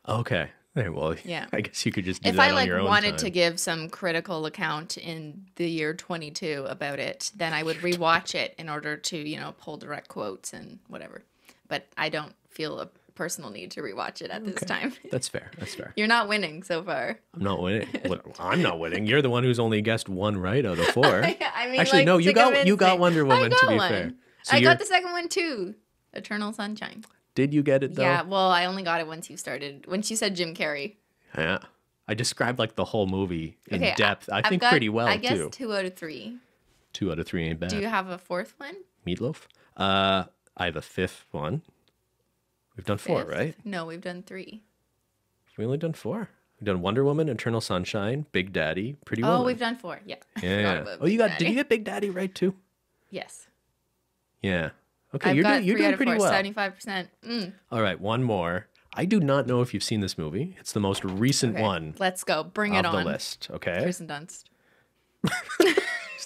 Okay. Hey, well, Yeah. I guess you could just do If that I on like your own wanted time. to give some critical account in the year 22 about it, then I would rewatch it in order to, you know, pull direct quotes and whatever. But I don't feel a personal need to rewatch it at this time. That's fair. That's fair. You're not winning so far. I'm not winning. I'm not winning. You're the one who's only guessed one right out of 4. I mean, Actually, like, no, to you got convince me. Wonder Woman. I got To be one. fair, so I got the second one too. Eternal Sunshine. Did you get it though? Yeah, well, I only got it once you said Jim Carrey. Yeah. I described like the whole movie in depth. I I've think got, pretty well I guess too. 2 out of 3. 2 out of 3 ain't bad. Do you have a 4th one? Meatloaf. I have a 5th one. We've done 4, 5th? right? No, we've done 3. We only done 4. We've done Wonder Woman, Eternal Sunshine, Big Daddy, Pretty Woman. Oh, we've done 4. Yeah. I forgot Yeah. about Oh, you Big got? Daddy. Did you get Big Daddy right too? Yes. Yeah. Okay, I've you're got you're 3 doing out of pretty 4, well. 75%. All right, one more. I do not know if you've seen this movie. It's the most recent Okay, one let's go. Bring of it the on. list. Okay. Kirsten Dunst.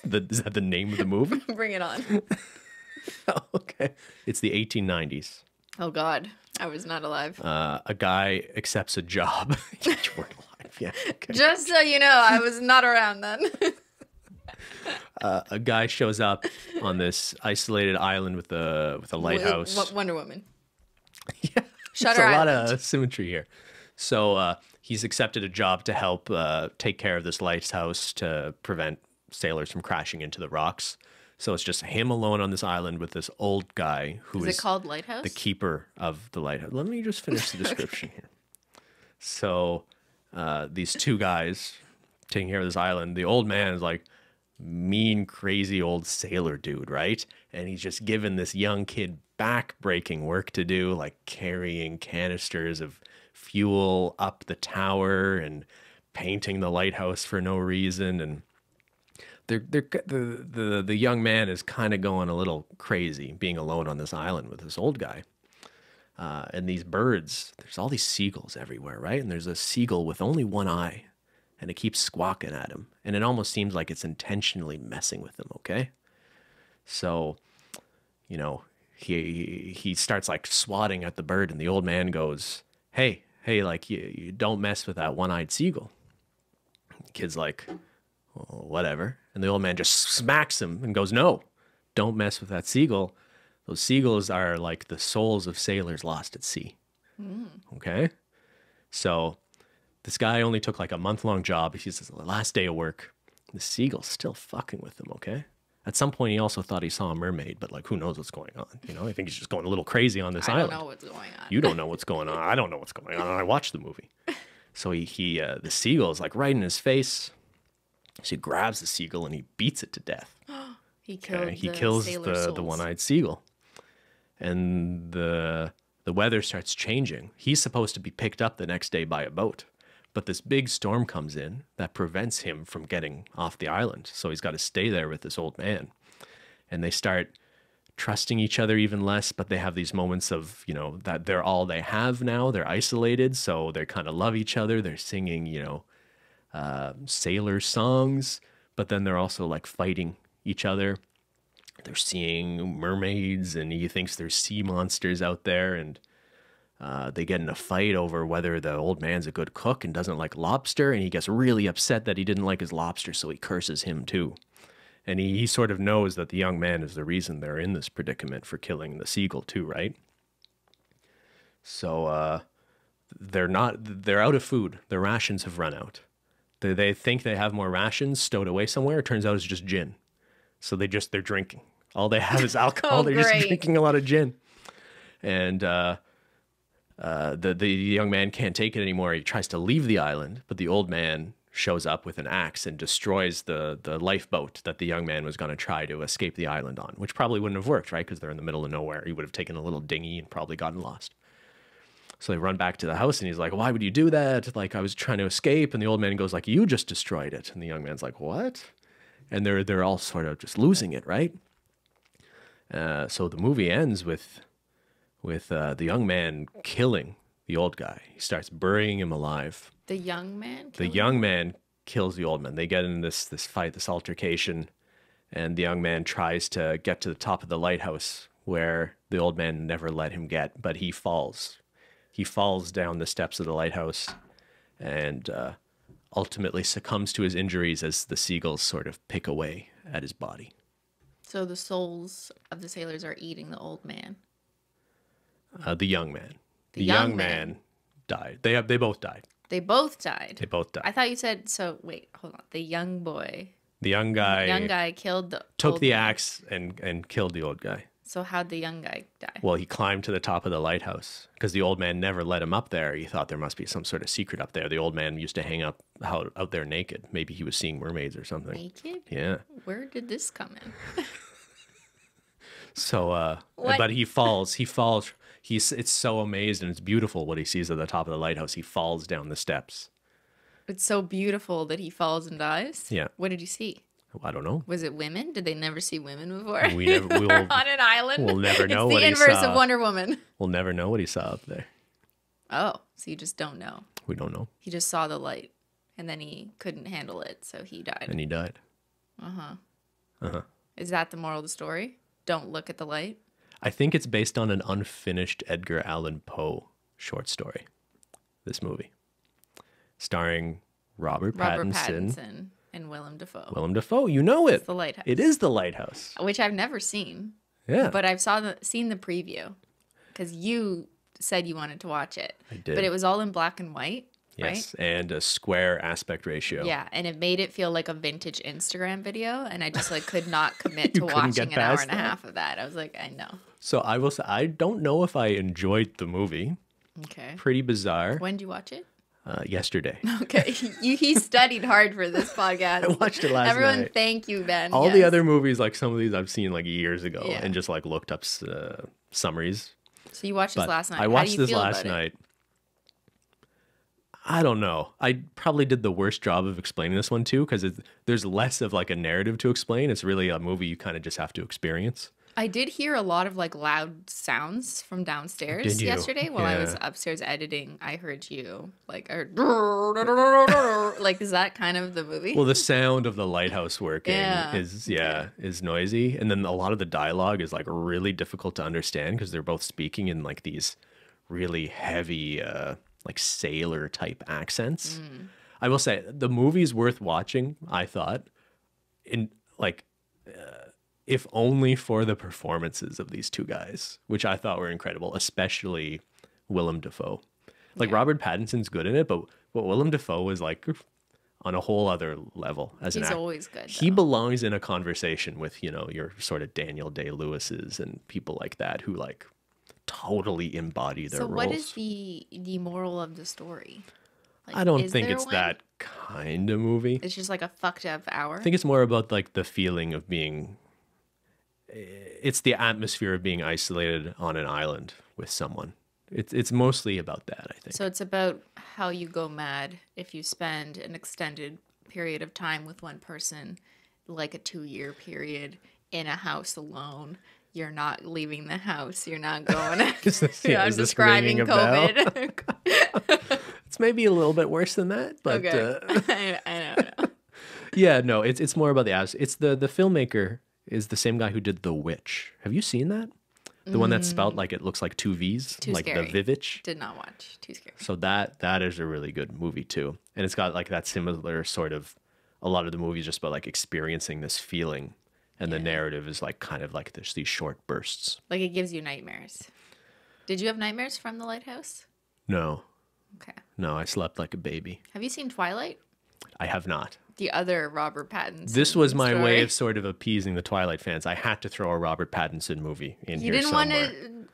Is that the name of the movie? Bring it on. Okay. It's the 1890s. Oh, God. I was not alive. A guy accepts a job. You weren't alive. Yeah. Okay. Just so you know, I was not around then. A guy shows up on this isolated island with a lighthouse. Wonder Woman. Yeah. Shutter There's a lot Island. of symmetry here. So he's accepted a job to help take care of this lighthouse to prevent sailors from crashing into the rocks. So it's just him alone on this island with this old guy who Is is it called Lighthouse? the keeper of the lighthouse. Let me just finish the description here. So these 2 guys taking care of this island. The old man is like mean, crazy old sailor dude, right? And he's just given this young kid back-breaking work to do, like carrying canisters of fuel up the tower and painting the lighthouse for no reason. And the young man is kind of going a little crazy being alone on this island with this old guy. And these birds, there's all these seagulls everywhere, right? And there's a seagull with only one eye, and it keeps squawking at him. And it almost seems like it's intentionally messing with him, okay? So, you know, he starts like swatting at the bird, and the old man goes, hey, like you don't mess with that one-eyed seagull. The kid's like, well, whatever. And the old man just smacks him and goes, no, don't mess with that seagull. Those seagulls are like the souls of sailors lost at sea. Okay? So this guy only took like a month-long job. He's the last day of work. The seagull's still fucking with him, okay? At some point, he also thought he saw a mermaid, but like, who knows what's going on? You know, I think he's just going a little crazy on this island. I don't know what's going on. You don't know what's going on. I don't know what's going on. I watched the movie. So the seagull's like right in his face. So he grabs the seagull and he beats it to death. He killed He the kills sailor the souls. one-eyed seagull. And the weather starts changing. He's supposed to be picked up the next day by a boat. But this big storm comes in that prevents him from getting off the island. So he's got to stay there with this old man. And they start trusting each other even less, but they have these moments of, you know, that they're all they have now. They're isolated, so they kind of love each other. They're singing, you know, sailor songs, but then they're also like fighting each other. They're seeing mermaids, and he thinks there's sea monsters out there, and they get in a fight over whether the old man's a good cook and doesn't like lobster, and he gets really upset that he didn't like his lobster, so he curses him too. And he sort of knows that the young man is the reason they're in this predicament for killing the seagull too, right? So they're out of food. Their rations have run out. They think they have more rations stowed away somewhere. It turns out it's just gin. So they're drinking. All they have is alcohol. Oh, they're just great. drinking a lot of gin. And the young man can't take it anymore. He tries to leave the island, but the old man shows up with an axe and destroys the lifeboat that the young man was going to try to escape the island on, which probably wouldn't have worked, right? Because they're in the middle of nowhere. He would have taken a little dinghy and probably gotten lost. So they run back to the house, and he's like, why would you do that? Like, I was trying to escape. And the old man goes like, you just destroyed it. And the young man's like, what? And they're all sort of just losing it, right? So the movie ends with the young man killing the old guy. He starts burying him alive. The young man? The young man kills the old man. They get in this fight, this altercation, and the young man tries to get to the top of the lighthouse where the old man never let him get, but he falls. He falls down the steps of the lighthouse, and ultimately succumbs to his injuries as the seagulls sort of pick away at his body. So the souls of the sailors are eating the old man. The young man. The young man died. They both died. They both died. They both died. I thought you said, so wait, hold on. The young boy. The young guy Killed the took old the man. axe and killed the old guy. So how'd the young guy die? Well, he climbed to the top of the lighthouse because the old man never let him up there. He thought there must be some sort of secret up there. The old man used to hang out there naked. Maybe he was seeing mermaids or something. Naked? Yeah. Where did this come in? So, but he falls. It's so amazed and it's beautiful what he sees at the top of the lighthouse. He falls down the steps. It's so beautiful that he falls and dies? Yeah. What did you see? I don't know. Was it women? Did they never see women before? We'll on an island? We'll never know what he saw. It's the inverse saw. of Wonder Woman. We'll never know what he saw up there. Oh, so you just don't know. We don't know. He just saw the light, and then he couldn't handle it, so he died. And he died. Is that the moral of the story? Don't look at the light? I think it's based on an unfinished Edgar Allan Poe short story. This movie. Starring Robert Pattinson and Willem Dafoe. Willem Dafoe, you know it. It's The Lighthouse. It is The Lighthouse. Which I've never seen. Yeah. But I've seen the preview. Because you said you wanted to watch it. I did. But it was all in black and white, Yes, right? and a square aspect ratio. Yeah, and it made it feel like a vintage Instagram video. And I just could not commit to couldn't watching get an hour past and a that? half of that. I was like, I know. So I will say, I don't know if I enjoyed the movie. Okay. Pretty bizarre. When did you watch it? Yesterday. Okay. He studied hard for this podcast. I watched it last Everyone, night. thank you, Ben. All the Yes. other movies, like some of these I've seen like years ago Yeah. and just like looked up summaries. So you watched this But last night. I How watched do you this feel last about it? night. I don't know. I probably did the worst job of explaining this one too because there's less of like a narrative to explain. It's really a movie you kind of just have to experience. I did hear a lot of like loud sounds from downstairs Did you? yesterday while I was Yeah. upstairs editing. I heard you like, like, is that kind of the movie? Well, the sound of the lighthouse working Yeah. is noisy, and then a lot of the dialogue is like really difficult to understand because they're both speaking in like these really heavy like sailor type accents. I will say the movie's worth watching, I thought, in like if only for the performances of these two guys, which I thought were incredible, especially Willem Dafoe. Like Robert Pattinson's good in it, but Willem Dafoe was like on a whole other level as an He's actor. always good. He though. belongs in a conversation with, your sort of Daniel Day-Lewis's and people like that who like totally embody their So roles. what is the moral of the story? Like, I don't is think there it's one? that kind of movie. It's just like a fucked up hour. I think it's more about like the feeling of being, it's the atmosphere of being isolated on an island with someone. It's mostly about that, I think. So it's about how you go mad if you spend an extended period of time with one person, like a 2-year period in a house alone. You're not leaving the house. You're not going. Is this, I'm is this describing ringing a bell? COVID. It's maybe a little bit worse than that, but Okay. I don't know. yeah, no, it's more about the ass. It's the filmmaker is the same guy who did The Witch. Have you seen that? The one that's spelled like it looks like two V's, Too like scary. the Vivitch. Did not watch. Too scary. So that is a really good movie too, and it's got like that similar sort of. A lot of the movies just about like experiencing this feeling, and the narrative is like kind of like there's these short bursts. Like it gives you nightmares. Did you have nightmares from the lighthouse? No, Okay. no, I slept like a baby. Have you seen Twilight? I have not. The other Robert Pattinson. This was my way story? of sort of appeasing the Twilight fans. I had to throw a Robert Pattinson movie in You here didn't somewhere.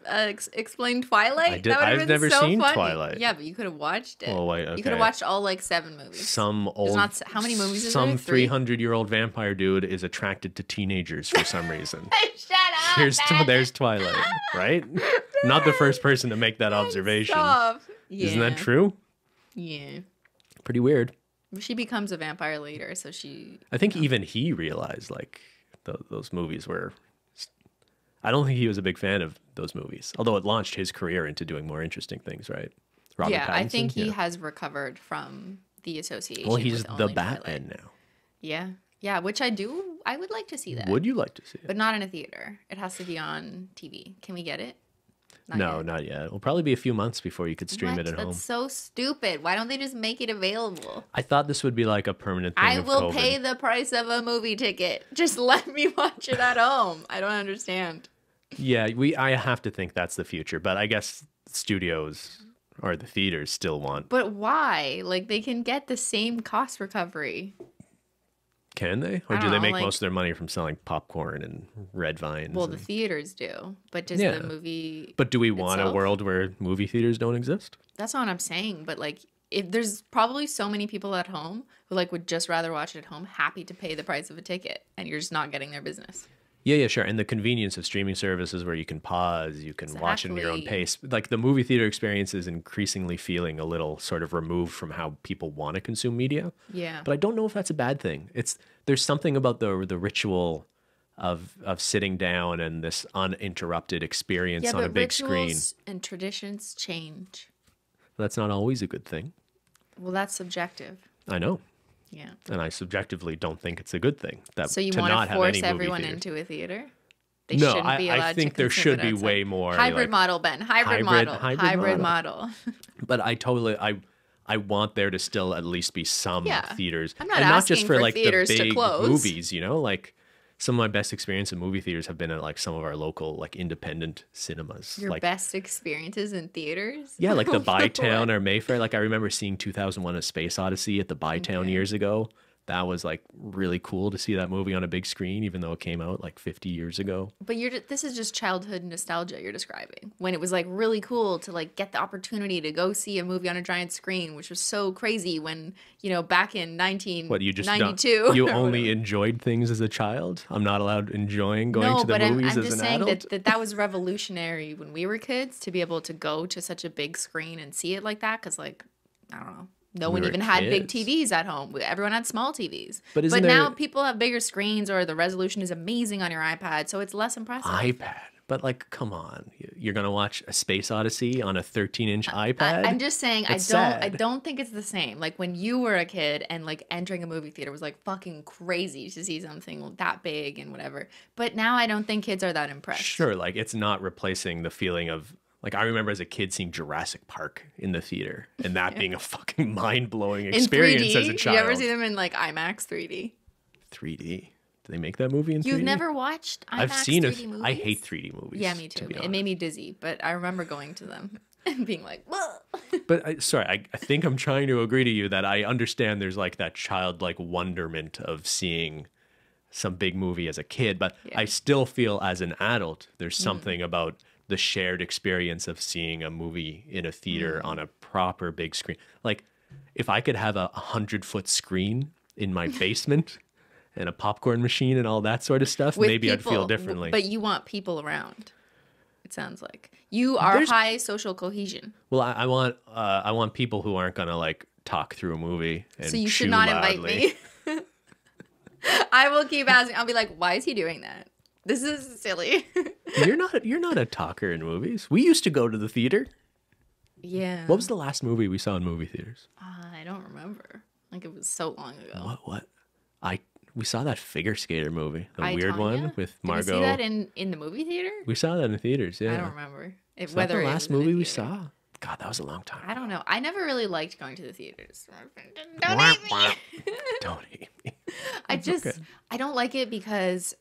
want to explain Twilight? I did- That would've I've been never so seen funny. Twilight. Yeah, but you could have watched it. Oh, wait, You could okay. have watched all like 7 movies. Some old, not how many movies is some there? 3? 300-year-old vampire dude is attracted to teenagers for some reason. Shut up. There's Twilight, right? Not the first person to make that observation. Stop. Yeah. Isn't that true? Yeah. Pretty weird. She becomes a vampire later, so she. I think even he realized like those movies were. I don't think he was a big fan of those movies, although it launched his career into doing more interesting things, right? Robert Yeah, I Pattinson? think he Yeah. has recovered from the association. Well, he's with the only Batman Twilight. now. Yeah. Yeah, which I do. I would like to see that. Would you like to see it? But not in a theater. It has to be on TV. Can we get it? Not No, yet. not yet. It'll probably be a few months before you could stream it at home. That's so stupid. Why don't they just make it available? I thought this would be like a permanent thing I of will COVID. pay the price of a movie ticket. Just let me watch it at home. I don't understand. Yeah, I have to think that's the future, but I guess studios or the theaters still want. But why? Like, they can get the same cost recovery. Can they? Or I do don't they know, make like- most of their money from selling popcorn and red vines? Well, the theaters do, but just Yeah. the movie. But do we want a itself? world where movie theaters don't exist? That's not what I'm saying. But like, if there's probably so many people at home who like would just rather watch it at home, happy to pay the price of a ticket, and you're just not getting their business. Yeah, sure. And the convenience of streaming services where you can pause, you can watch it in your own Exactly. pace. Like the movie theater experience is increasingly feeling a little sort of removed from how people want to consume media. Yeah. But I don't know if that's a bad thing. There's something about the ritual of sitting down and this uninterrupted experience Yeah, on a but big screen. rituals and traditions change. That's not always a good thing. Well, that's subjective. I know. Yeah. And I subjectively don't think it's a good thing. That So you to want not to have force any movie everyone theaters. into a theater? They No, shouldn't be allowed I think to there consume should it be outside. way more Hybrid like, model, Ben. Hybrid model. But I want there to still at least be some Yeah. theaters. I'm not and not just asking for for like the theaters to big close. movies, you know, like some of my best experience in movie theaters have been at like some of our local like independent cinemas. Your like best experiences in theaters? yeah, like the What? Bytown or Mayfair. Like I remember seeing 2001: A Space Odyssey at the Bytown Okay. years ago. That was like really cool to see that movie on a big screen, even though it came out like 50 years ago. But this is just childhood nostalgia you're describing. When it was like really cool to like get the opportunity to go see a movie on a giant screen, which was so crazy when, back in 1992. What you just don't, you only enjoyed things as a child? I'm not allowed enjoying going to the movies I'm as just an saying adult. that was revolutionary when we were kids to be able to go to such a big screen and see it like that. Because like, I don't know. No We one were even had big kids. TVs at home. Everyone had small TVs. But But isn't now there- people have bigger screens or the resolution is amazing on your iPad. So it's less impressive. iPad. But like, come on, you're gonna watch a Space Odyssey on a 13-inch iPad? I'm just saying That's I sad. don't think it's the same. Like when you were a kid and like entering a movie theater was like fucking crazy to see something that big and whatever. But now I don't think kids are that impressed. Sure, like it's not replacing the feeling of like I remember as a kid seeing Jurassic Park in the theater and that being a fucking mind-blowing In experience 3D, as a child. you ever see them in like IMAX 3D? 3D? Do they make that movie in 3D? You've never watched IMAX I've seen 3D movies? I hate 3D movies. Yeah, me to too. be It honest. made me dizzy, but I remember going to them and being like, "Whoa." But I think I'm trying to agree to you that I understand there's like that childlike wonderment of seeing some big movie as a kid, but Yeah. I still feel as an adult there's something about the shared experience of seeing a movie in a theater on a proper big screen. Like if I could have a 100-foot screen in my basement and a popcorn machine and all that sort of stuff, With maybe I'd feel people, differently. But you want people around. It sounds like you are There's- high social cohesion. Well, I want people who aren't gonna like talk through a movie and So you should chew not loudly. invite me. I will keep asking. I'll be like, why is he doing that? This is silly. You're not a talker in movies. We used to go to the theater. Yeah. What was the last movie we saw in movie theaters? I don't remember. Like it was so long ago. What? We saw that figure skater movie, the I, weird Tonya? one with Margot. Did we see that in the movie theater? We saw that in the theaters. Yeah. I don't remember. Is that the it last was in a movie we theater. saw? God, that was a long time. I don't know. I never really liked going to the theaters. Don't hate me. Don't hate me. I It's just okay. I don't like it because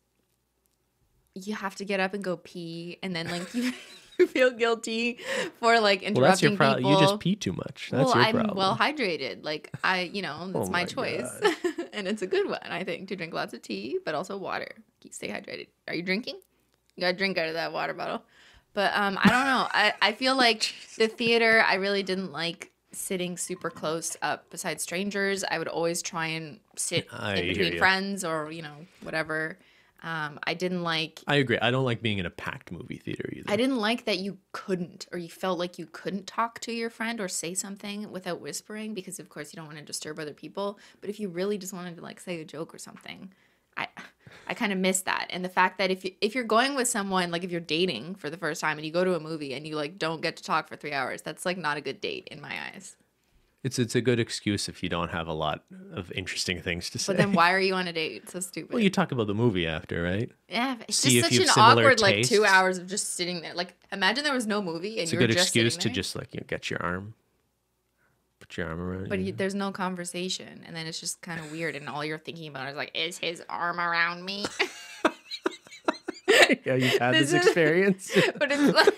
you have to get up and go pee, and then like you feel guilty for like interrupting Well, that's your problem. people. You just pee too much. That's well, your I'm problem. well hydrated. Like it's Oh my my choice, and it's a good one. I think to drink lots of tea, but also water. Stay hydrated. Are you drinking? You gotta drink out of that water bottle. But I don't know. I feel like the theater. I really didn't like sitting super close up beside strangers. I would always try and sit I in hear between you. friends or whatever. I didn't like. I agree. I don't like being in a packed movie theater either. I didn't like that you couldn't, or you felt like you couldn't talk to your friend or say something without whispering, because of course you don't want to disturb other people. But if you really just wanted to like say a joke or something, I kind of miss that. And the fact that if you're going with someone, like if you're dating for the first time and you go to a movie and you like don't get to talk for 3 hours, that's like not a good date in my eyes. It's a good excuse if you don't have a lot of interesting things to say. But then why are you on a date? It's so stupid. Well, you talk about the movie after, right? Yeah, it's See if just you such have an similar awkward like 2 tastes. hours of just sitting there. Like, imagine there was no movie and It's you a were good just excuse sitting to there. just like get your arm, put your arm around. But there's no conversation, and then it's just kind of weird, and all you're thinking about is like, is his arm around me? Yeah, you've had this experience. But it's like,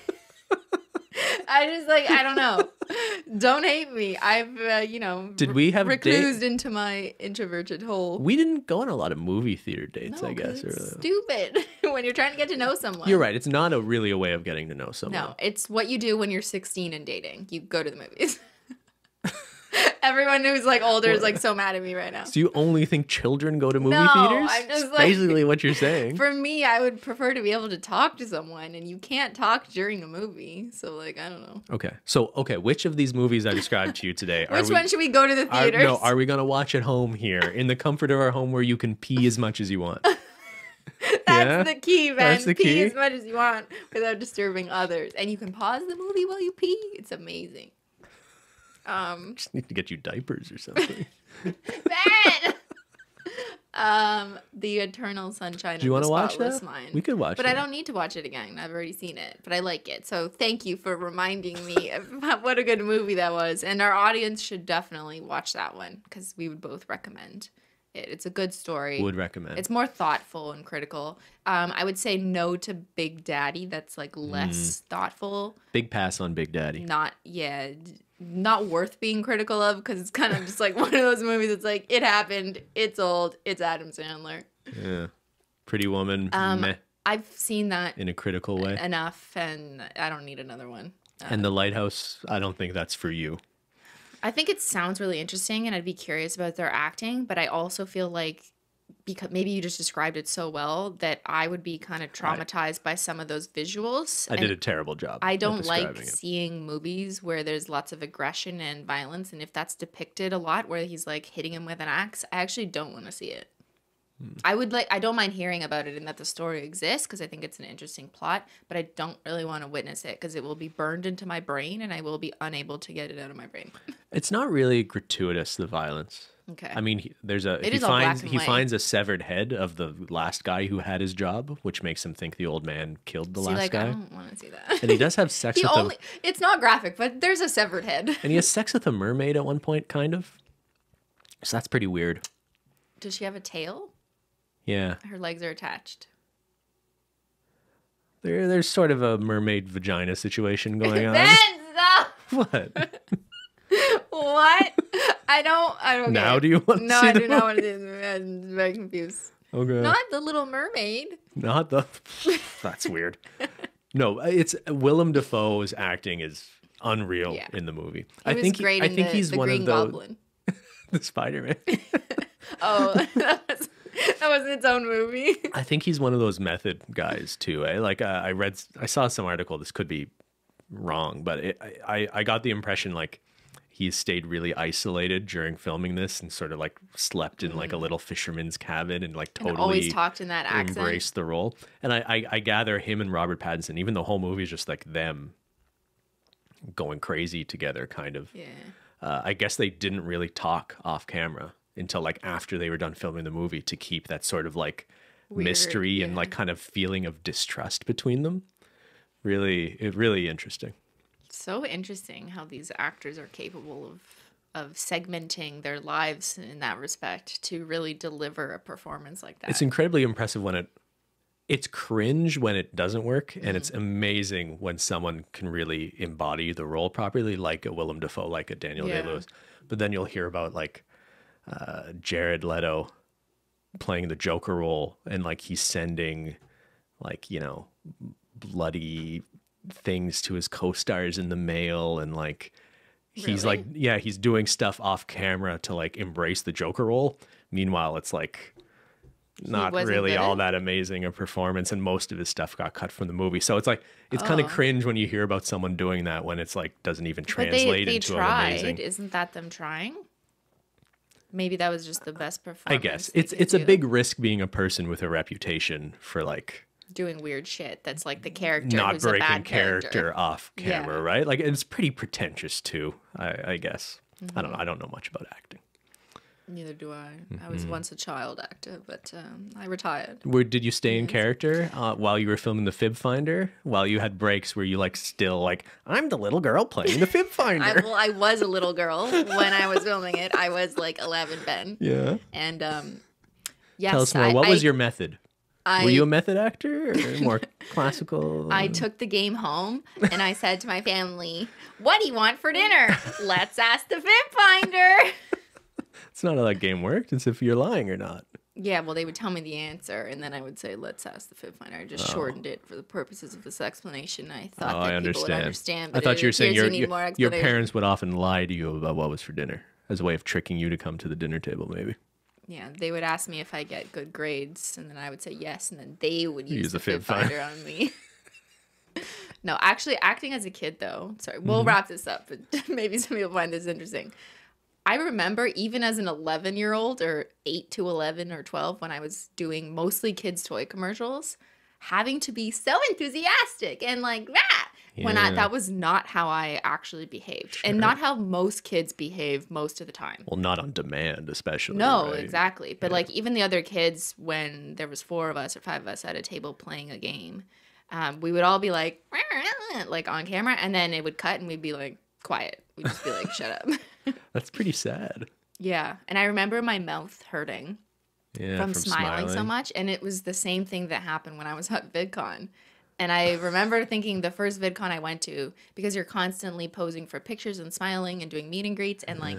I just like, I don't know. Don't hate me. I've Did we have reclused into my introverted hole. We didn't go on a lot of movie theater dates, No, I guess. 'cause it's stupid when you're trying to get to know someone. You're right. It's not really a way of getting to know someone. No, it's what you do when you're 16 and dating. You go to the movies. Everyone who's like older is like so mad at me right now. So you only think children go to movie No, theaters? I'm just That's like- basically what you're saying. For me, I would prefer to be able to talk to someone, and you can't talk during a movie. So, like, I don't know. Okay, which of these movies I described to you today Which one should we go to the theaters? Are we going to watch at home here in the comfort of our home where you can pee as much as you want? That's the key, man. That's the Pee key? as much as you want without disturbing others. And you can pause the movie while you pee. It's amazing. Just need to get you diapers or something. Ben! The Eternal Sunshine Do you of the want to watch Spotless that? Mind. We could watch But that. I don't need to watch it again. I've already seen it. But I like it. So thank you for reminding me of what a good movie that was. And our audience should definitely watch that one because we would both recommend it. It's a good story. Would recommend. It's more thoughtful and critical. I would say no to Big Daddy. That's like less thoughtful. Big pass on Big Daddy. Not worth being critical of because it's kind of just like one of those movies that's like, it happened, it's old, it's Adam Sandler. Yeah. Pretty Woman, meh, I've seen that in a critical way. enough, and I don't need another one. And The Lighthouse, I don't think that's for you. I think it sounds really interesting, and I'd be curious about their acting, but I also feel like because maybe you just described it so well that I would be kind of traumatized by some of those visuals. I did a terrible job. I don't at like describing it. seeing movies where there's lots of aggression and violence, and if that's depicted a lot where he's like hitting him with an axe, I actually don't want to see it. I don't mind hearing about it and that the story exists because I think it's an interesting plot, but I don't really want to witness it because it will be burned into my brain and I will be unable to get it out of my brain. It's not really gratuitous, the violence. Okay. I mean, he finds a severed head of the last guy who had his job, which makes him think the old man killed the last guy. I don't want to see that. And he does have sex with It's not graphic, but there's a severed head. and he has sex with a mermaid at one point, kind of. So that's pretty weird. Does she have a tail? Yeah. Her legs are attached. There's sort of a mermaid vagina situation going on. Ben, stop! What? What? I don't. Okay. Now do you want to No, see I the do not want to see this. I'm very confused. Okay. Not the Little Mermaid. Not the... That's weird. No, it's Willem Dafoe's acting is unreal in the movie. He was great in he's the one Green of those... Goblin. The Spider-Man. Oh, that wasn't its own movie. I think he's one of those method guys too. Like I saw some article. This could be wrong, but I got the impression like he stayed really isolated during filming this and sort of like slept in like a little fisherman's cabin and like totally and always talked in that accent. Embraced the role. And I gather him and Robert Pattinson, even the whole movie is just like them going crazy together, kind of. Yeah. I guess they didn't really talk off camera until like after they were done filming the movie to keep that sort of like Weird, mystery and like kind of feeling of distrust between them. Really interesting. So interesting how these actors are capable of segmenting their lives in that respect to really deliver a performance like that. It's incredibly impressive when it's cringe when it doesn't work, and it's amazing when someone can really embody the role properly, like a Willem Dafoe, like a Daniel Day-Lewis. But then you'll hear about like Jared Leto playing the Joker role, and like he's sending like, you know, bloody things to his co-stars in the mail, and like he's Really? like he's doing stuff off camera to like embrace the Joker role. Meanwhile, it's like not wasn't really good all at- that amazing a performance, and most of his stuff got cut from the movie. So it's like it's kind of cringe when you hear about someone doing that when it's like doesn't even But translate they into tried. an amazing. Isn't that them trying? Maybe that was just the best performance. I guess they it's could a do. big risk being a person with a reputation for like doing weird shit. That's like the character not who's a breaking bad character off camera, Yeah. right? Like it's pretty pretentious too, I guess. I don't know. I don't know much about acting. Neither do I. I was once a child actor, but I retired. Did you stay in character while you were filming the Fib Finder? While you had breaks, were you like still like, I'm the little girl playing the Fib Finder? I was a little girl when I was filming it. I was like 11 then. Yeah. And yes, Tell us more. What was your method? Were you a method actor or more classical? I took the game home and I said to my family, "What do you want for dinner? Let's ask the Fib Finder." It's not how that game worked. It's if you're lying or not. Yeah, well, they would tell me the answer, and then I would say, "Let's ask the Fib Finder." I just shortened it for the purposes of this explanation. I thought that people would understand. But I thought you were saying your parents would often lie to you about what was for dinner as a way of tricking you to come to the dinner table, maybe. Yeah, they would ask me if I get good grades, and then I would say yes, and then they would use the Fib Finder on me. No, actually, acting as a kid, though. Sorry, we'll wrap this up, but maybe some people find this interesting. I remember even as an 11-year-old or 8 to 11 or 12 when I was doing mostly kids' toy commercials, having to be so enthusiastic and like that. Yeah. That was not how I actually behaved, and not how most kids behave most of the time. Well, not on demand, especially. No, right? Exactly. But like even the other kids, when there was 4 of us or 5 of us at a table playing a game, we would all be like on camera, and then it would cut, and we'd be like quiet. We'd just be like, shut up. That's pretty sad. Yeah, and I remember my mouth hurting from smiling so much, and it was the same thing that happened when I was at VidCon. And I remember thinking the first VidCon I went to, because you're constantly posing for pictures and smiling and doing meet and greets, and like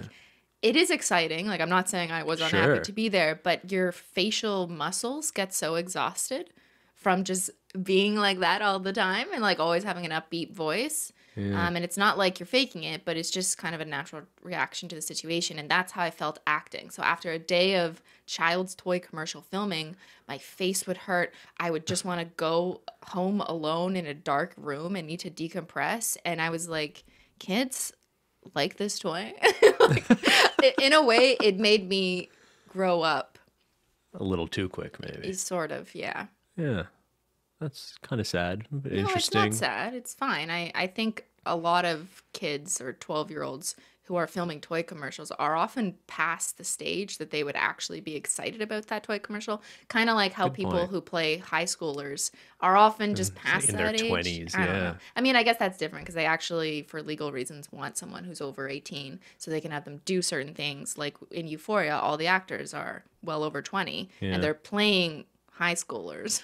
it is exciting. Like I'm not saying I was unhappy to be there, but your facial muscles get so exhausted from just being like that all the time and like always having an upbeat voice. Yeah. And it's not like you're faking it, but it's just kind of a natural reaction to the situation. And that's how I felt acting. So after a day of child's toy commercial filming, my face would hurt. I would just want to go home alone in a dark room and need to decompress. And I was like, kids like this toy? Like, in a way, it made me grow up. A little too quick, maybe. Sort of, yeah. Yeah. That's kind of sad, but no, interesting. It's not sad. It's fine. I think a lot of kids or 12-year-olds who are filming toy commercials are often past the stage that they would actually be excited about that toy commercial. Kind of like how people who play high schoolers are often just past in that their age. 20s, I don't know. I mean, I guess that's different because they actually, for legal reasons, want someone who's over 18 so they can have them do certain things. Like in Euphoria, all the actors are well over 20 and they're playing high schoolers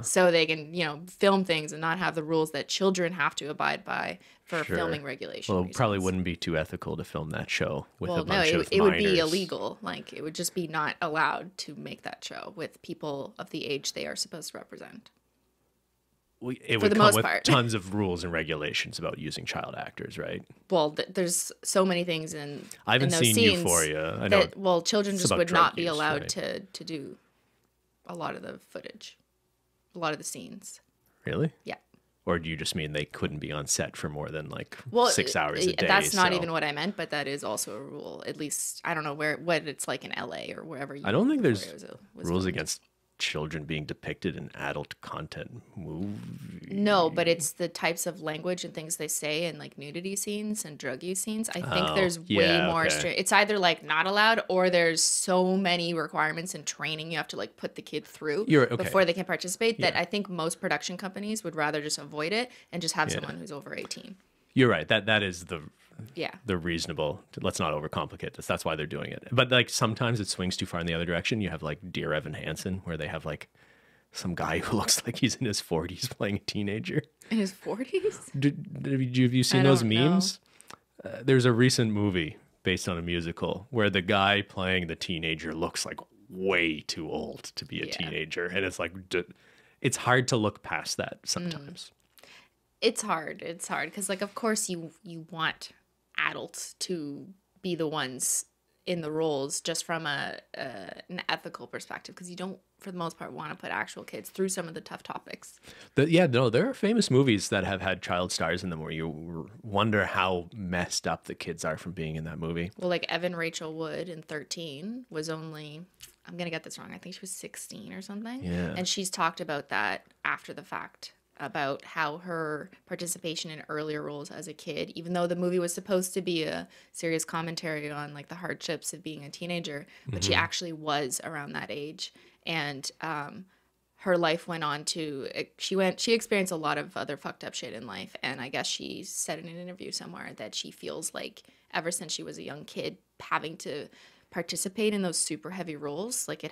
so they can film things and not have the rules that children have to abide by for filming regulations. Well, it probably wouldn't be too ethical to film that show with a bunch of minors. It would be illegal. Like it would just be not allowed to make that show with people of the age they are supposed to represent. It would come with tons of rules and regulations about using child actors, right? Well, there's so many things in I haven't seen Euphoria. I know that, children just would not be allowed to do a lot of the footage, a lot of the scenes. Really? Yeah. Or do you just mean they couldn't be on set for more than 6 hours a day? That's not even what I meant, but that is also a rule. At least I don't know what it's like in LA or wherever. I don't think there's rules against children being depicted in adult content movies. No, but it's the types of language and things they say in like nudity scenes and drug use scenes. I think there's way more strict. It's either like not allowed or there's so many requirements and training you have to like put the kid through before they can participate that I think most production companies would rather just avoid it and just have someone who's over 18. You're right. That is the reasonable. Let's not overcomplicate this. That's why they're doing it. But like sometimes it swings too far in the other direction. You have like Dear Evan Hansen, where they have like some guy who looks like he's in his 40s playing a teenager. In his 40s? Have you seen those memes? There's a recent movie based on a musical where the guy playing the teenager looks like way too old to be a teenager, and it's like it's hard to look past that sometimes. It's hard because like of course you want adults to be the ones in the roles just from an ethical perspective, because you don't for the most part want to put actual kids through some of the tough topics. There are famous movies that have had child stars in them where you wonder how messed up the kids are from being in that movie. Well, like Evan Rachel Wood in 13 was only, I'm gonna get this wrong, I think she was 16 or something. Yeah. And she's talked about that after the fact. about how her participation in earlier roles as a kid, even though the movie was supposed to be a serious commentary on like the hardships of being a teenager, but she actually was around that age. And her life went on to, she experienced a lot of other fucked up shit in life. And I guess she said in an interview somewhere that she feels like ever since she was a young kid, having to participate in those super heavy roles, like it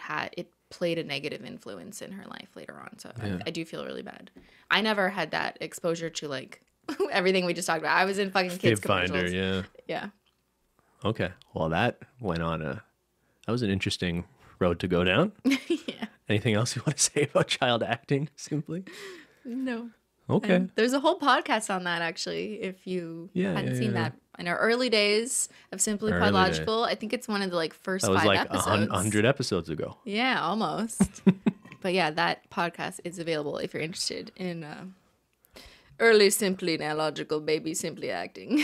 played a negative influence in her life later on. So I do feel really bad. I never had that exposure to like everything we just talked about. I was in fucking kids commercials. Finder, Yeah. Okay. Well, that was an interesting road to go down. Yeah. Anything else you want to say about child acting, Simply? No. Okay. And there's a whole podcast on that, actually, if you hadn't seen that. In our early days of SimplyPodLogical, I think it's one of the like first 5 episodes. That was like 100 episodes ago. Yeah, almost. But yeah, that podcast is available if you're interested in early Simply Nailogical baby Simply acting.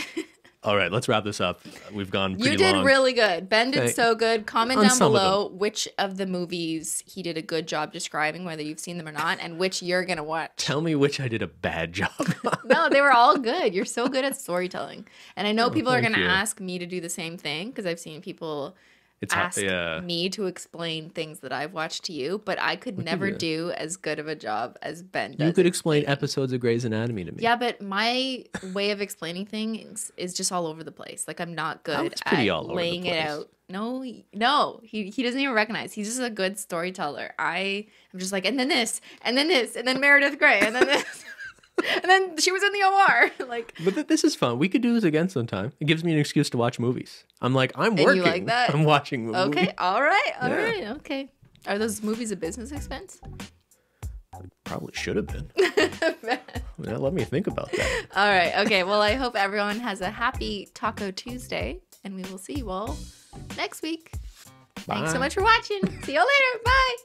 All right, let's wrap this up. We've gone pretty long. You did really good. Ben did so good. Comment down below which of the movies he did a good job describing, whether you've seen them or not, and which you're going to watch. Tell me which I did a bad job. No, they were all good. You're so good at storytelling. And I know people are going to ask me to do the same thing because I've seen people ask me to explain things that I've watched to you, but I could never do as good of a job as Ben does. You could explain episodes of Grey's Anatomy to me. Yeah, but my way of explaining things is just all over the place. Like, I'm not good at laying it out. No, he doesn't even recognize. He's just a good storyteller. I am just like, and then this, and then this, and then Meredith Grey, and then this. And then she was in the OR. Like, but this is fun. We could do this again sometime. It gives me an excuse to watch movies. I'm like, I'm working. You like that? I'm watching movies. Okay, all right, okay. Are those movies a business expense? Probably should have been. Yeah, let me think about that. All right, okay. Well, I hope everyone has a happy Taco Tuesday, and we will see you all next week. Bye. Thanks so much for watching. See you later. Bye.